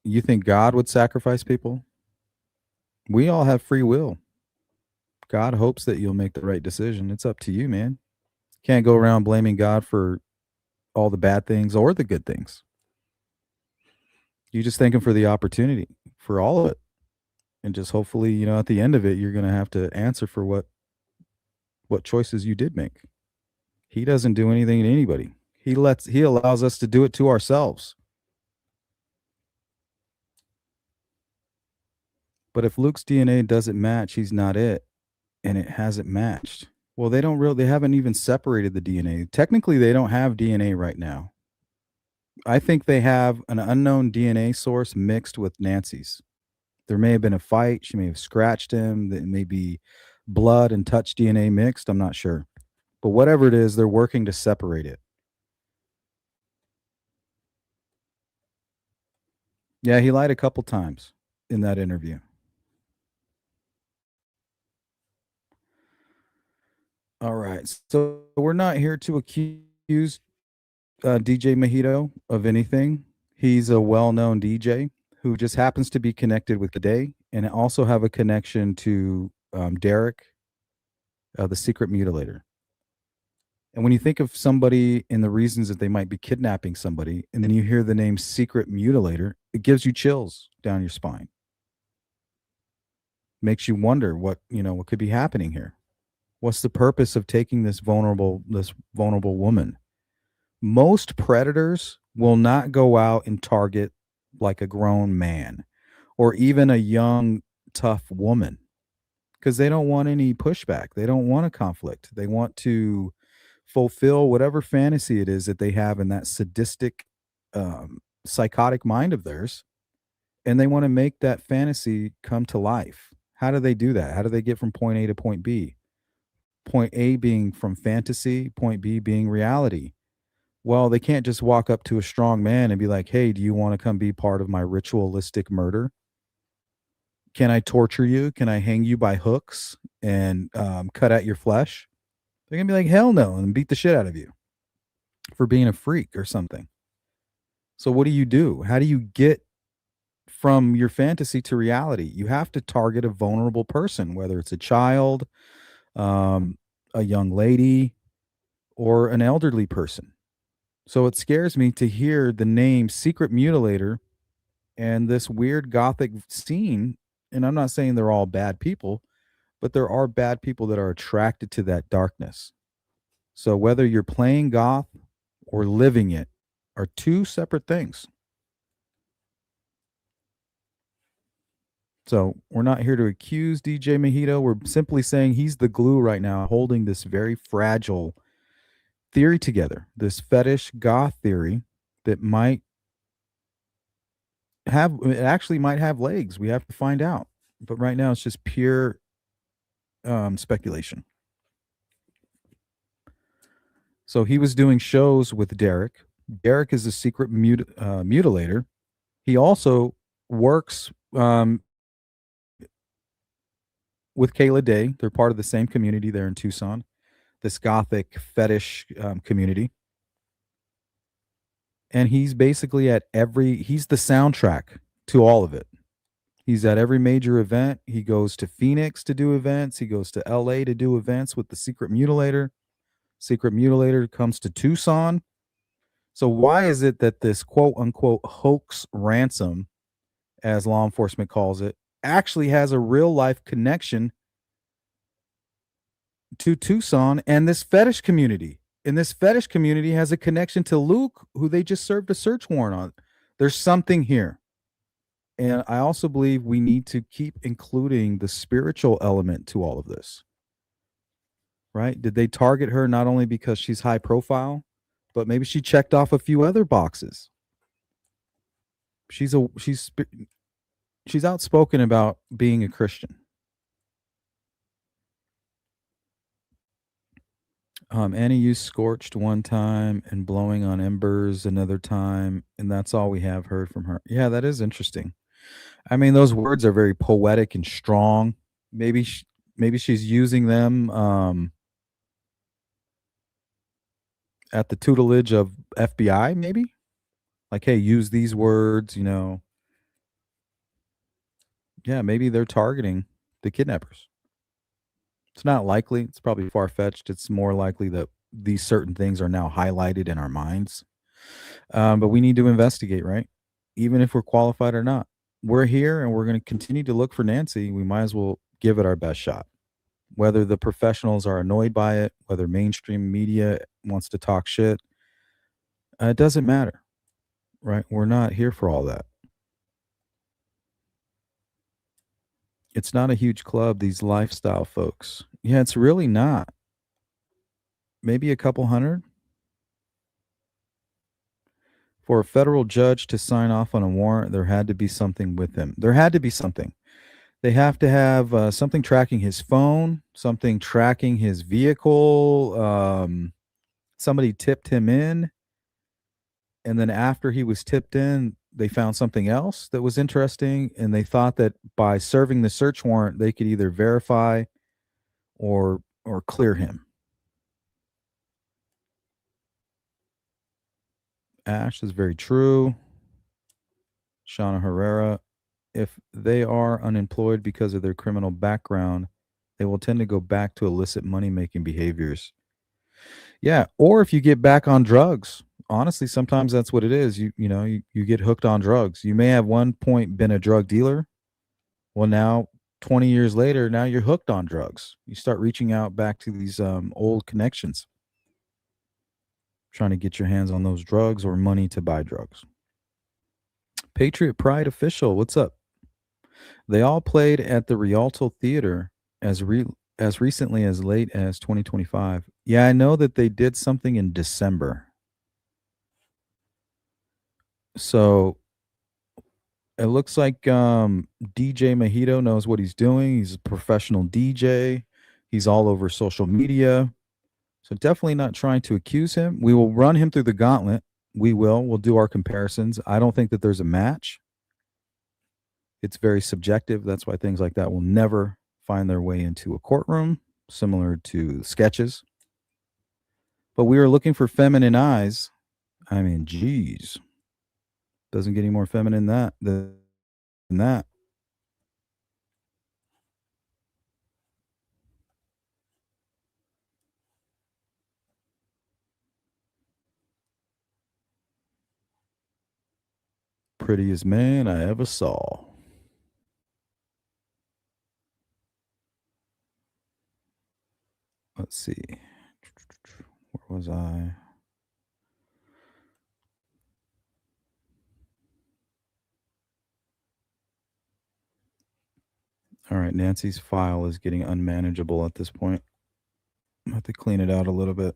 You think God would sacrifice people? We all have free will. God hopes that you'll make the right decision. It's up to you, man. Can't go around blaming God for all the bad things or the good things. You just thank him for the opportunity, for all of it. And just hopefully, at the end of it, you're going to have to answer for what choices you did make. He doesn't do anything to anybody. He allows us to do it to ourselves. But if Luke's DNA doesn't match, he's not it, and it hasn't matched. Well, they haven't even separated the DNA. Technically, they don't have DNA right now. I think they have an unknown DNA source mixed with Nancy's. There may have been a fight. She may have scratched him. There may be blood and touch DNA mixed. I'm not sure. But whatever it is, they're working to separate it. Yeah, he lied a couple times in that interview. All right. So we're not here to accuse DJ Mijito of anything. He's a well known DJ who just happens to be connected with Today and also have a connection to Derek, the secret mutilator. And when you think of somebody and the reasons that they might be kidnapping somebody, and then you hear the name secret mutilator, it gives you chills down your spine. Makes you wonder what could be happening here. What's the purpose of taking this vulnerable woman? Most predators will not go out and target like a grown man or even a young tough woman because they don't want any pushback. They don't want a conflict. They want to fulfill whatever fantasy it is that they have in that sadistic, psychotic mind of theirs, and they want to make that fantasy come to life. How do they do that? How do they get from point A to point B? Point A being from fantasy, point B being reality. Well, they can't just walk up to a strong man and be like, "Hey, do you want to come be part of my ritualistic murder? Can I torture you? Can I hang you by hooks and cut out your flesh?" They're gonna be like, "Hell no," and beat the shit out of you for being a freak or something. So what do you do? How do you get from your fantasy to reality? You have to target a vulnerable person, whether it's a child, um, a young lady, or an elderly person. So it scares me to hear the name Secret Mutilator and this weird gothic scene. And I'm not saying they're all bad people, but there are bad people that are attracted to that darkness. So whether you're playing goth or living it are two separate things. So we're not here to accuse DJ Mijito. We're simply saying he's the glue right now, holding this very fragile theory together, this fetish goth theory that might have legs. We have to find out. But right now it's just pure speculation. So he was doing shows with Derek. Derek is a secret mutilator. He also works with Kayla Day. They're part of the same community there in Tucson, this gothic fetish community. And he's basically he's the soundtrack to all of it. He's at every major event. He goes to Phoenix to do events. He goes to LA to do events with the secret mutilator. Secret mutilator comes to Tucson. So why is it that this quote unquote hoax ransom, as law enforcement calls it, actually has a real life connection to Tucson and this fetish community? And this fetish community has a connection to Luke, who they just served a search warrant on. There's something here. And I also believe we need to keep including the spiritual element to all of this. Right? Did they target her not only because she's high profile, but maybe she checked off a few other boxes? She's outspoken about being a Christian. Annie used scorched one time and blowing on embers another time, and that's all we have heard from her. Yeah, that is interesting. I mean, those words are very poetic and strong. Maybe she's using them at the tutelage of FBI, maybe? Like, hey, use these words, Yeah, maybe they're targeting the kidnappers. It's not likely. It's probably far-fetched. It's more likely that these certain things are now highlighted in our minds. But we need to investigate, right? Even if we're qualified or not. We're here and we're going to continue to look for Nancy. We might as well give it our best shot. Whether the professionals are annoyed by it, whether mainstream media wants to talk shit, it doesn't matter, right? We're not here for all that. It's not a huge club, these lifestyle folks. Yeah, it's really not. Maybe a couple hundred. For a federal judge to sign off on a warrant, there had to be something with him. There had to be something. They have to have something tracking his phone, something tracking his vehicle. Somebody tipped him in. And then after he was tipped in, they found something else that was interesting. And they thought that by serving the search warrant, they could either verify or clear him. Ash is very true. Shauna Herrera, if they are unemployed because of their criminal background, they will tend to go back to illicit money making behaviors. Yeah, or if you get back on drugs. Honestly, sometimes that's what it is. You get hooked on drugs. You may have one point been a drug dealer. Well, now 20 years later, now you're hooked on drugs. You start reaching out back to these old connections, trying to get your hands on those drugs or money to buy drugs. Patriot Pride official, what's up? They all played at the Rialto Theater as as recently as late as 2025. Yeah, I know that they did something in December. So it looks like DJ Mijito knows what he's doing. He's a professional DJ. He's all over social media. So definitely not trying to accuse him. We will run him through the gauntlet. We will. We'll do our comparisons. I don't think that there's a match. It's very subjective. That's why things like that will never find their way into a courtroom, similar to sketches. But we were looking for feminine eyes. I mean, geez, doesn't get any more feminine than that. Prettiest man I ever saw. Let's see. Where was I? All right, Nancy's file is getting unmanageable at this point. I have to clean it out a little bit.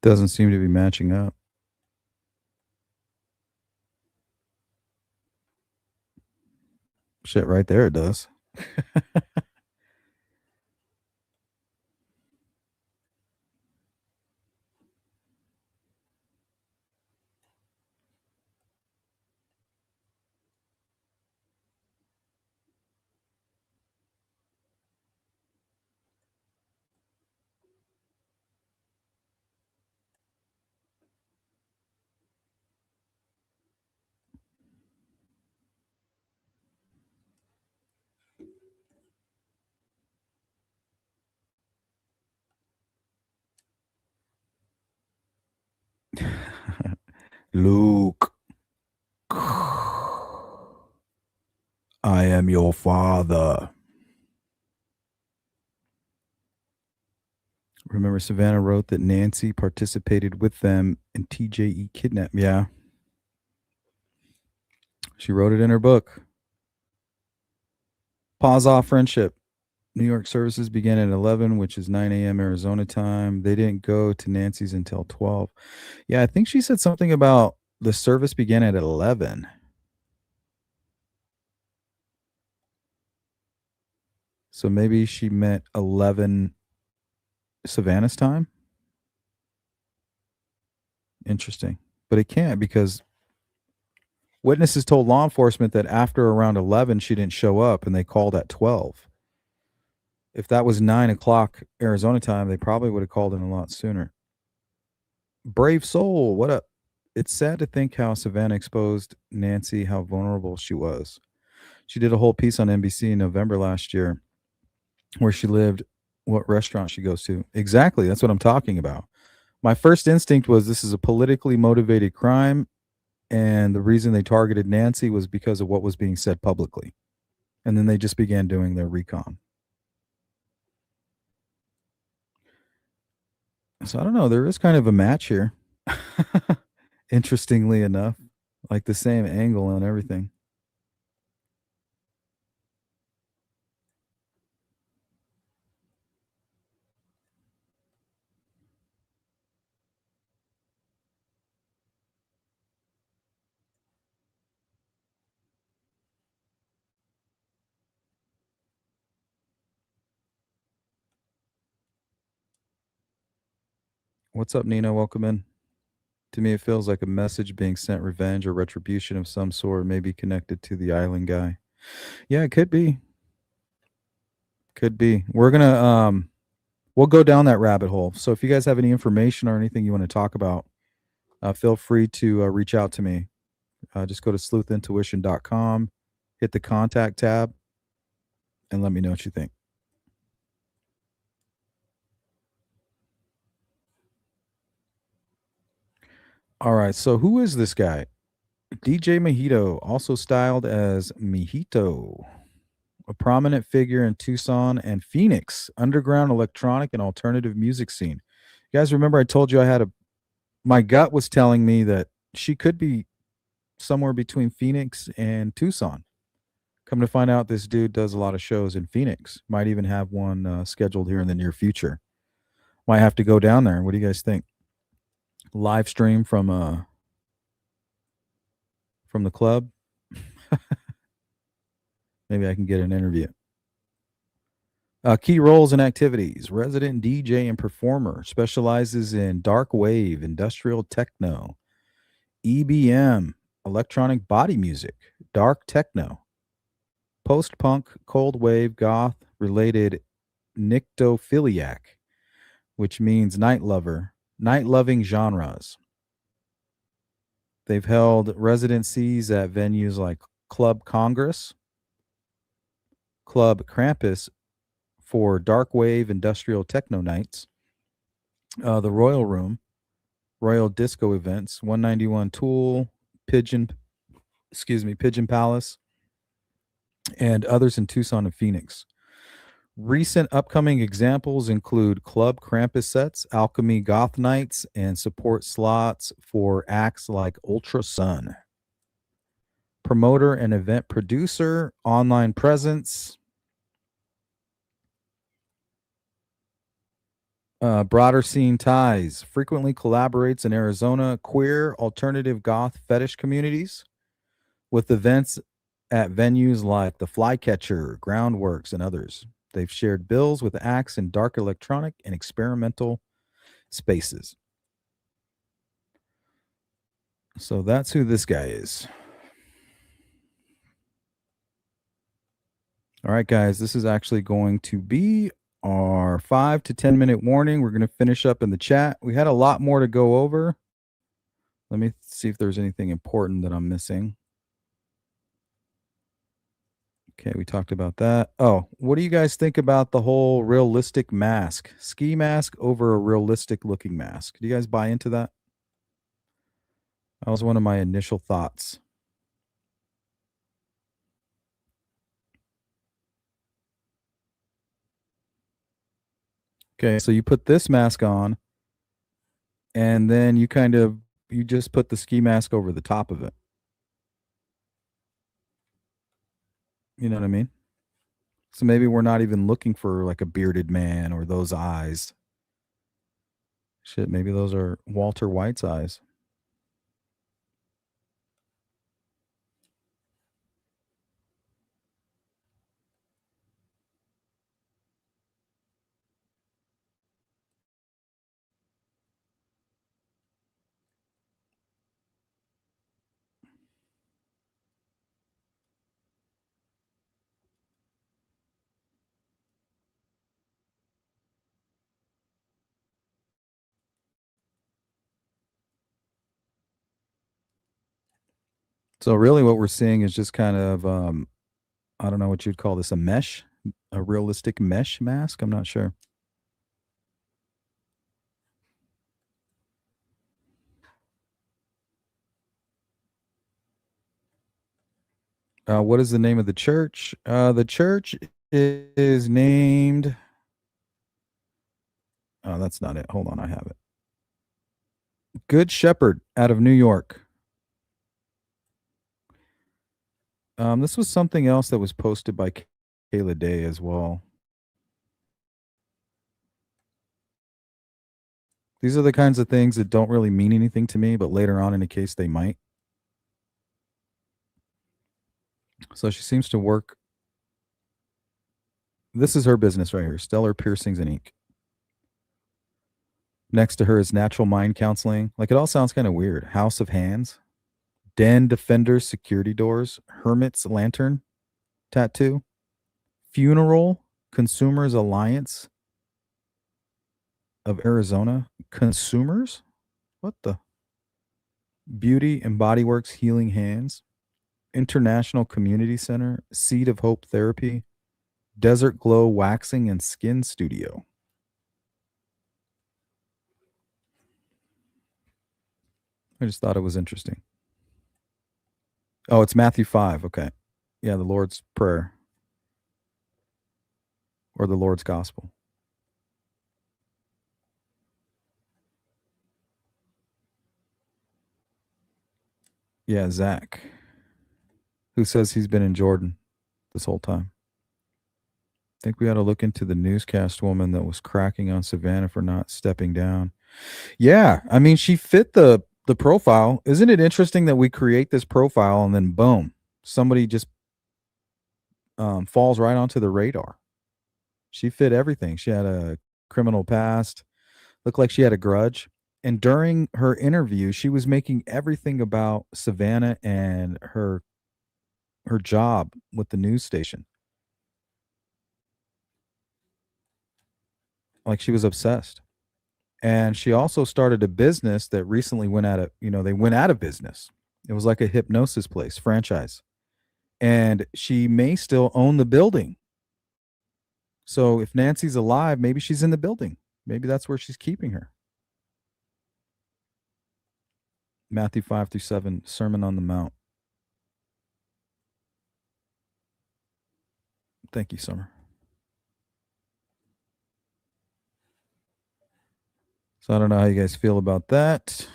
Doesn't seem to be matching up. Shit, right there it does. Luke, I am your father. Remember, Savannah wrote that Nancy participated with them in TJE kidnap. Yeah. She wrote it in her book. Pause off friendship. New York services began at 11, which is 9 a.m. Arizona time. They didn't go to Nancy's until 12. Yeah, I think she said something about the service began at 11. So maybe she meant 11 Savannah's time. Interesting. But it can't because witnesses told law enforcement that after around 11, she didn't show up and they called at 12. If that was 9 o'clock Arizona time, they probably would have called in a lot sooner. Brave soul, what up? It's sad to think how Savannah exposed Nancy, how vulnerable she was. She did a whole piece on NBC in November last year where she lived, what restaurant she goes to. Exactly. That's what I'm talking about. My first instinct was this is a politically motivated crime. And the reason they targeted Nancy was because of what was being said publicly. And then they just began doing their recon. So I don't know. There is kind of a match here. Interestingly enough, like the same angle and everything. What's up, Nina? Welcome in. To me, it feels like a message being sent, revenge or retribution of some sort, maybe connected to the island guy. Yeah, it could be. Could be. We're gonna we'll go down that rabbit hole. So if you guys have any information or anything you want to talk about, feel free to reach out to me. Just go to sleuthintuition.com, hit the contact tab, and let me know what you think. All right. So who is this guy? DJ Mijito, also styled as Mijito, a prominent figure in Tucson and Phoenix underground electronic and alternative music scene. You guys remember I told you my gut was telling me that she could be somewhere between Phoenix and Tucson. Come to find out, this dude does a lot of shows in Phoenix. Might even have one scheduled here in the near future. Might have to go down there. What do you guys think? Live stream from the club. Maybe I can get an interview. Key roles and activities. Resident DJ and performer. Specializes in dark wave, industrial techno, EBM, electronic body music, dark techno, post-punk, cold wave, goth, related nyctophiliac, which means night-loving genres. They've held residencies at venues like Club Congress, Club Krampus for dark wave industrial techno nights, the Royal Room, Royal Disco events, 191 Tool, Pigeon Palace, and others in Tucson and Phoenix. Recent upcoming examples include Club Krampus sets, Alchemy Goth Nights, and support slots for acts like Ultra Sun. Promoter and event producer, online presence, broader scene ties, frequently collaborates in Arizona queer, alternative goth fetish communities with events at venues like the Flycatcher, Groundworks, and others. They've shared bills with acts in dark electronic and experimental spaces. So that's who this guy is. All right, guys, this is actually going to be our 5 to 10 minute warning. We're going to finish up in the chat. We had a lot more to go over. Let me see if there's anything important that I'm missing. Okay, we talked about that. Oh, what do you guys think about the whole realistic mask? Ski mask over a realistic looking mask. Do you guys buy into that? That was one of my initial thoughts. Okay, so you put this mask on, and then you just put the ski mask over the top of it. You know what I mean? So maybe we're not even looking for like a bearded man or those eyes. Shit, maybe those are Walter White's eyes. So really what we're seeing is just kind of I don't know what you'd call this, a realistic mesh mask. I'm not sure. What is the name of the church? The church is named. Oh, that's not it. Hold on, I have it. Good Shepherd out of New York. This was something else that was posted by Kayla Day as well. These are the kinds of things that don't really mean anything to me, but later on in a case they might. So she seems to work. This is her business right here, Stellar Piercings and Ink. Next to her is Natural Mind Counseling. Like, it all sounds kind of weird. House of Hands, Den Defenders Security Doors, Hermit's Lantern Tattoo, Funeral Consumers Alliance of Arizona. Consumers? What the? Beauty and Body Works Healing Hands, International Community Center, Seed of Hope Therapy, Desert Glow Waxing and Skin Studio. I just thought it was interesting. Oh, it's Matthew 5. Okay. Yeah, the Lord's Prayer or the Lord's Gospel. Yeah, Zach, who says he's been in Jordan this whole time. I think we ought to look into the newscast woman that was cracking on Savannah for not stepping down. Yeah, I mean, she fit the profile. Isn't it interesting that we create this profile and then boom, somebody just falls right onto the radar? She fit everything. She had a criminal past, looked like she had a grudge. And during her interview, she was making everything about Savannah and her job with the news station. Like, she was obsessed. And she also started a business that recently went out of, they went out of business. It was like a hypnosis place, franchise. And she may still own the building. So if Nancy's alive, maybe she's in the building. Maybe that's where she's keeping her. Matthew 5-7, Sermon on the Mount. Thank you, Summer. So I don't know how you guys feel about that.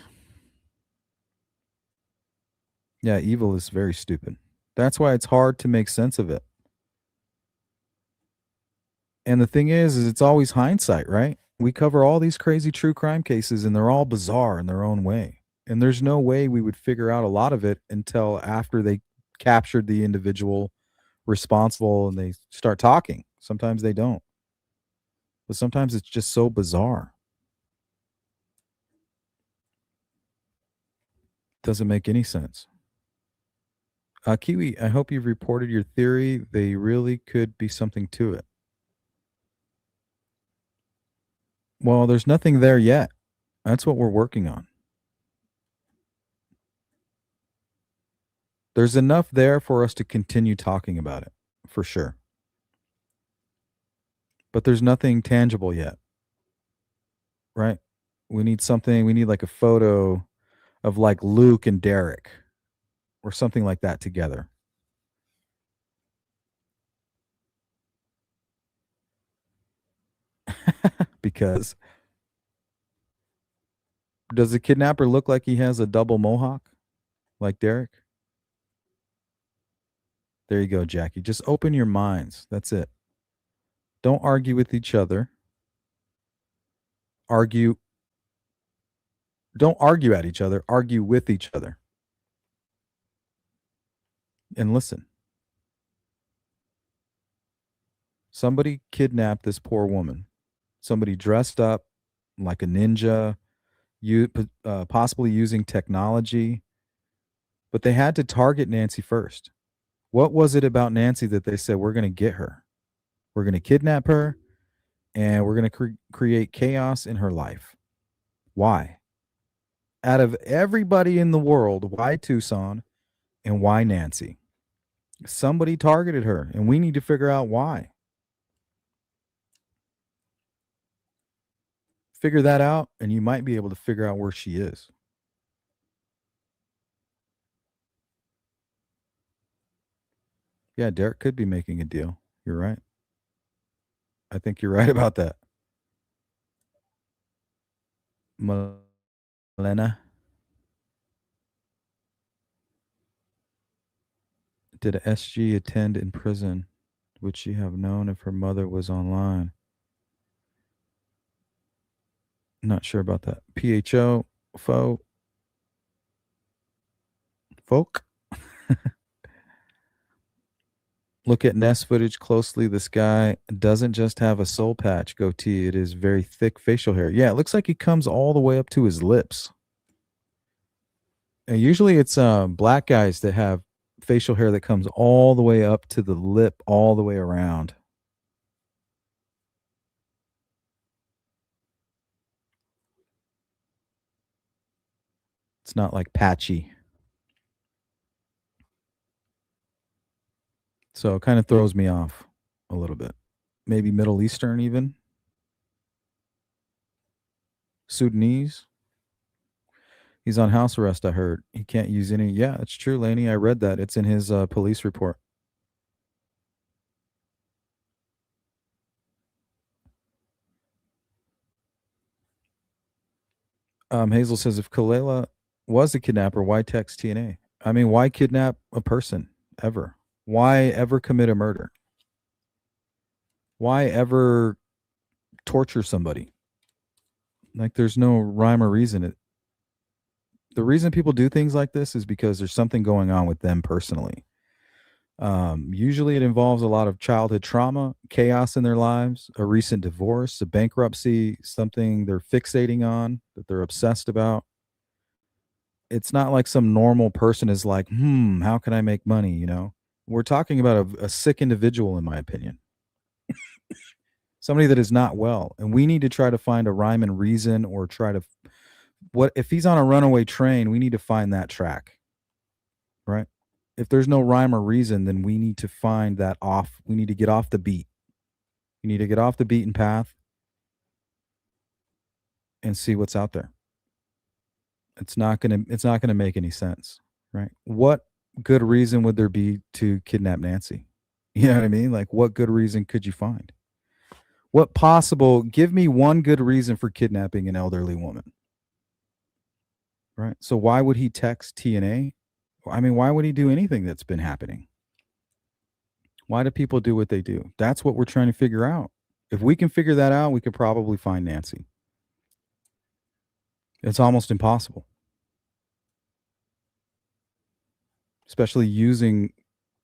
Yeah, evil is very stupid. That's why it's hard to make sense of it. And the thing is it's always hindsight, right? We cover all these crazy true crime cases and they're all bizarre in their own way. And there's no way we would figure out a lot of it until after they captured the individual responsible and they start talking. Sometimes they don't. But sometimes it's just so bizarre. Doesn't make any sense. Kiwi, I hope you've reported your theory. They really could be something to it. Well, there's nothing there yet. That's what we're working on. There's enough there for us to continue talking about it, for sure. But there's nothing tangible yet. Right? We need something, we need like a photo. of like Luke and Derek or something like that together. Because does the kidnapper look like he has a double mohawk like Derek? There you go, Jackie. Just open your minds. That's it. Don't argue with each other. Argue. Don't argue at each other. Argue with each other. And listen. Somebody kidnapped this poor woman. Somebody dressed up like a ninja, possibly using technology. But they had to target Nancy first. What was it about Nancy that they said, we're going to get her? We're going to kidnap her, and we're going to create chaos in her life. Why? Out of everybody in the world, why Tucson and why Nancy? Somebody targeted her, and we need to figure out why. Figure that out, and you might be able to figure out where she is. Yeah, Derek could be making a deal. You're right. I think you're right about that. Malena. Did a SG attend in prison? Would she have known if her mother was online? Not sure about that. PHO, folk. Look at Ness footage closely. This guy doesn't just have a soul patch goatee. It is very thick facial hair. Yeah, it looks like he comes all the way up to his lips. And usually it's black guys that have facial hair that comes all the way up to the lip, all the way around. It's not like patchy. So it kind of throws me off a little bit. Maybe Middle Eastern even. Sudanese. He's on house arrest, I heard. He can't use any. Yeah, it's true, Laney. I read that. It's in his police report. Hazel says, if Kalela was a kidnapper, why text TNA? I mean, why kidnap a person ever? Why ever commit a murder? Why ever torture somebody? Like, there's no rhyme or reason. The reason people do things like this is because there's something going on with them personally. Usually it involves a lot of childhood trauma, chaos in their lives, a recent divorce, a bankruptcy, something they're fixating on, that they're obsessed about. It's not like some normal person is like, how can I make money? You know, we're talking about a sick individual, in my opinion. Somebody that is not well. And we need to try to find a rhyme and reason, or try to, what if he's on a runaway train, we need to find that track, right? If there's no rhyme or reason, then we need to find that off. We need to get off the beat. You need to get off the beaten path and see what's out there. It's not gonna make any sense, right? What good reason would there be to kidnap Nancy? You know what I mean? Like, what good reason could you find? What possible? Give me one good reason for kidnapping an elderly woman, right? So why would he text TNA? I mean, why would he do anything that's been happening? Why do people do what they do? That's what we're trying to figure out. If we can figure that out, we could probably find Nancy. It's almost impossible. Especially using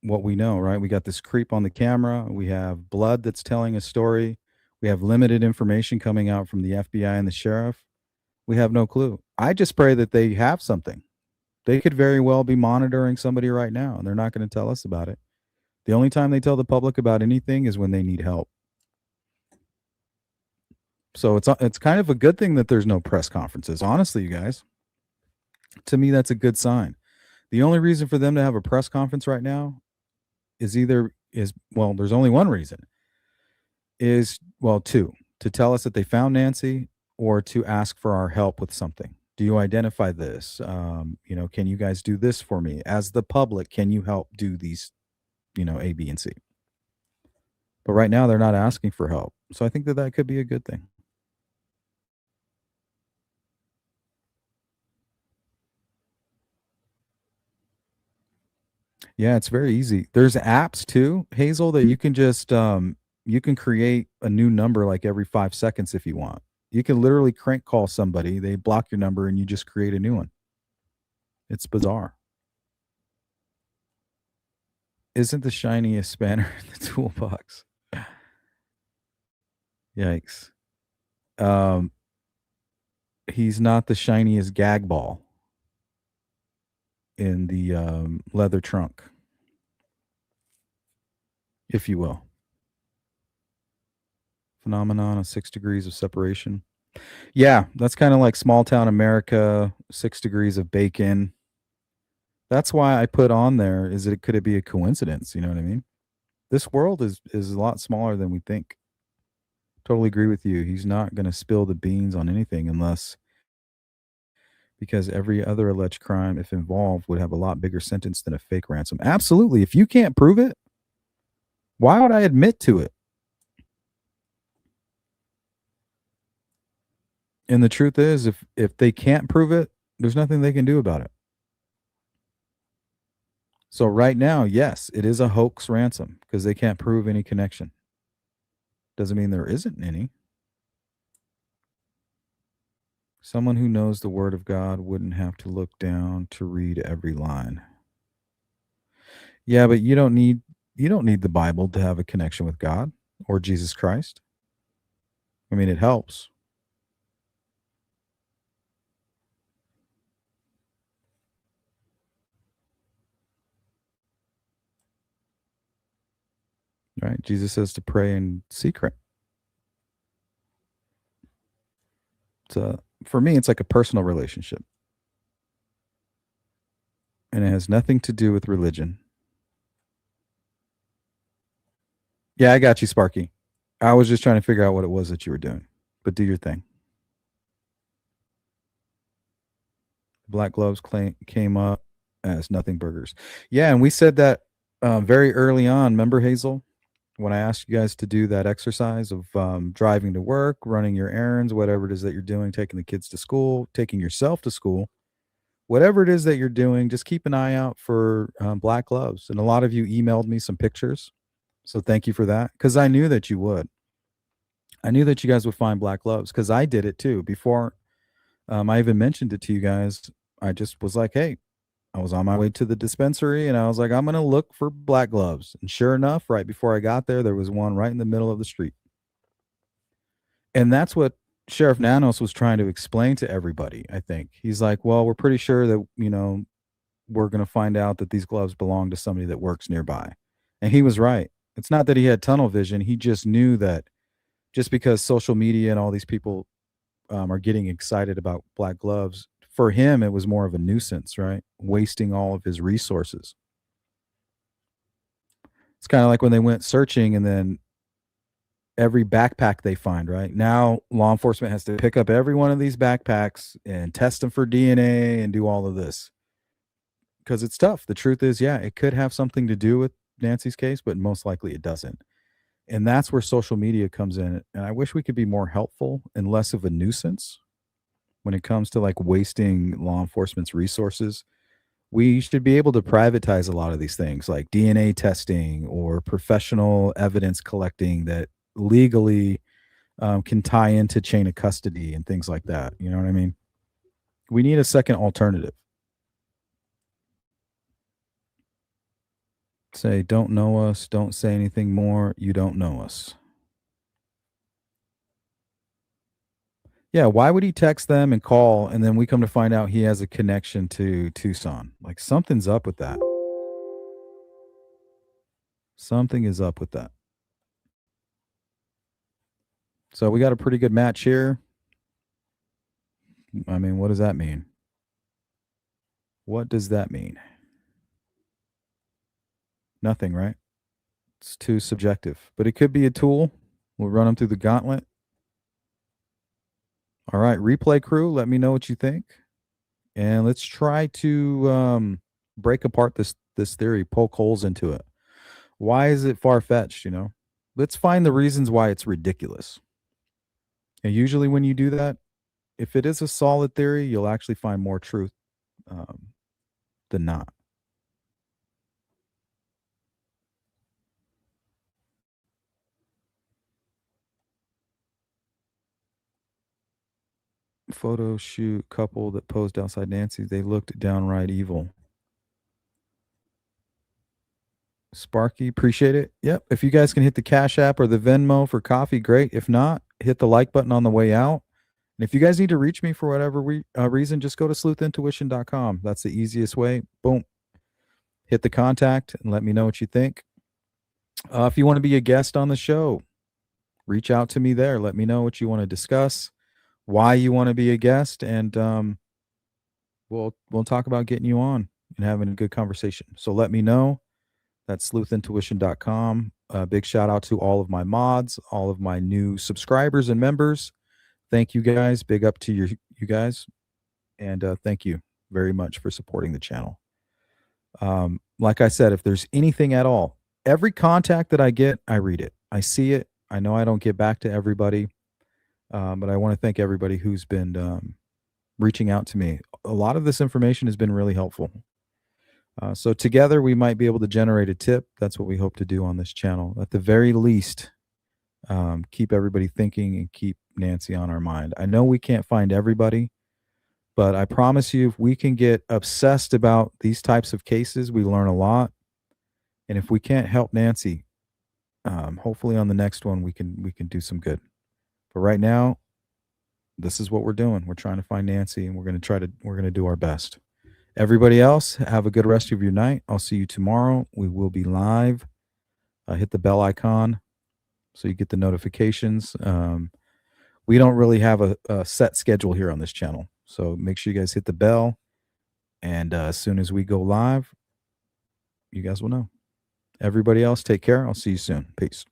what we know, right? We got this creep on the camera. We have blood that's telling a story. We have limited information coming out from the FBI and the sheriff. We have no clue. I just pray that they have something. They could very well be monitoring somebody right now, and they're not going to tell us about it. The only time they tell the public about anything is when they need help. So it's kind of a good thing that there's no press conferences. Honestly, you guys, to me, that's a good sign. The only reason for them to have a press conference right now is well, there's only one reason. Two, to tell us that they found Nancy, or to ask for our help with something. Do you identify this? Can you guys do this for me? As the public, can you help do these, A, B, and C? But right now, they're not asking for help. So I think that that could be a good thing. Yeah, it's very easy. There's apps too, Hazel, that you can just you can create a new number like every 5 seconds if you want. You can literally crank call somebody, they block your number, and you just create a new one. It's bizarre. Isn't the shiniest spanner in the toolbox? Yikes. Um, he's not the shiniest gag ball in the leather trunk, if you will. Phenomenon of 6 degrees of separation. Yeah, that's kind of like small town America, 6 degrees of bacon. That's why I put on there is it could it be a coincidence? You know what I mean? This world is a lot smaller than we think. Totally agree with you. He's not going to spill the beans on anything unless because every other alleged crime, if involved, would have a lot bigger sentence than a fake ransom. Absolutely. If you can't prove it, why would I admit to it? And the truth is, if they can't prove it, there's nothing they can do about it. So right now, yes, it is a hoax ransom because they can't prove any connection. Doesn't mean there isn't any. Someone who knows the word of God wouldn't have to look down to read every line. Yeah, but you don't need the Bible to have a connection with God or Jesus Christ. I mean, it helps. Right? Jesus says to pray in secret. For me, it's like a personal relationship. And it has nothing to do with religion. Yeah, I got you, Sparky. I was just trying to figure out what it was that you were doing. But do your thing. Black gloves came up as nothing burgers. Yeah, and we said that very early on. Remember, Hazel, when I asked you guys to do that exercise of driving to work, running your errands, whatever it is that you're doing, taking the kids to school, taking yourself to school, whatever it is that you're doing, just keep an eye out for black gloves. And a lot of you emailed me some pictures. So thank you for that because I knew that you would. I knew that you guys would find black gloves because I did it too. Before I even mentioned it to you guys, I just was like, hey, I was on my way to the dispensary and I was like, I'm going to look for black gloves. And sure enough, right before I got there was one right in the middle of the street. And that's what Sheriff Nanos was trying to explain to everybody, I think. He's like, well, we're pretty sure that, we're going to find out that these gloves belong to somebody that works nearby. And he was right. It's not that he had tunnel vision. He just knew that just because social media and all these people are getting excited about black gloves, for him, it was more of a nuisance, right? Wasting all of his resources. It's kind of like when they went searching and then every backpack they find, right? Now law enforcement has to pick up every one of these backpacks and test them for DNA and do all of this because it's tough. The truth is, yeah, it could have something to do with Nancy's case, but most likely it doesn't. And that's where social media comes in. And I wish we could be more helpful and less of a nuisance when it comes to like wasting law enforcement's resources. We should be able to privatize a lot of these things like DNA testing or professional evidence collecting that legally can tie into chain of custody and things like that. You know what I mean? We need a second alternative. Say, don't know us, don't say anything more, you don't know us. Yeah, why would he text them and call and then we come to find out he has a connection to Tucson? Like something's up with that. Something is up with that. So we got a pretty good match here. I mean, what does that mean? What does that mean? Nothing, right? It's too subjective, but it could be a tool. We'll run them through the gauntlet. All right, replay crew, let me know what you think. and let's try to break apart this theory, poke holes into it. Why is it far-fetched, you know? Let's find the reasons why it's ridiculous. And usually when you do that, if it is a solid theory, you'll actually find more truth um, than not. Photo shoot couple that posed outside Nancy's. They looked downright evil. Sparky, appreciate it. Yep. If you guys can hit the Cash App or the Venmo for coffee, great. If not, hit the like button on the way out. And if you guys need to reach me for whatever reason, just go to sleuthintuition.com. That's the easiest way. Boom. Hit the contact and let me know what you think. If you want to be a guest on the show, reach out to me there. Let me know what you want to discuss, why you want to be a guest, and we'll talk about getting you on and having a good conversation. So let me know. That's sleuthintuition.com. Big shout out to all of my mods, all of my new subscribers and members. Thank you guys. Big up to you guys. And thank you very much for supporting the channel. Like I said, if there's anything at all, every contact that I get, I read it. I see it. I know I don't get back to everybody, but I want to thank everybody who's been reaching out to me. A lot of this information has been really helpful. So together we might be able to generate a tip. That's what we hope to do on this channel. At the very least, keep everybody thinking and keep Nancy on our mind. I know we can't find everybody, but I promise you, if we can get obsessed about these types of cases, we learn a lot. And if we can't help Nancy, hopefully on the next one we can do some good. But right now, this is what we're doing. We're trying to find Nancy, and we're going to do our best. Everybody else, have a good rest of your night. I'll see you tomorrow. We will be live. Hit the bell icon so you get the notifications. We don't really have a set schedule here on this channel, so make sure you guys hit the bell. And as soon as we go live, you guys will know. Everybody else, take care. I'll see you soon. Peace.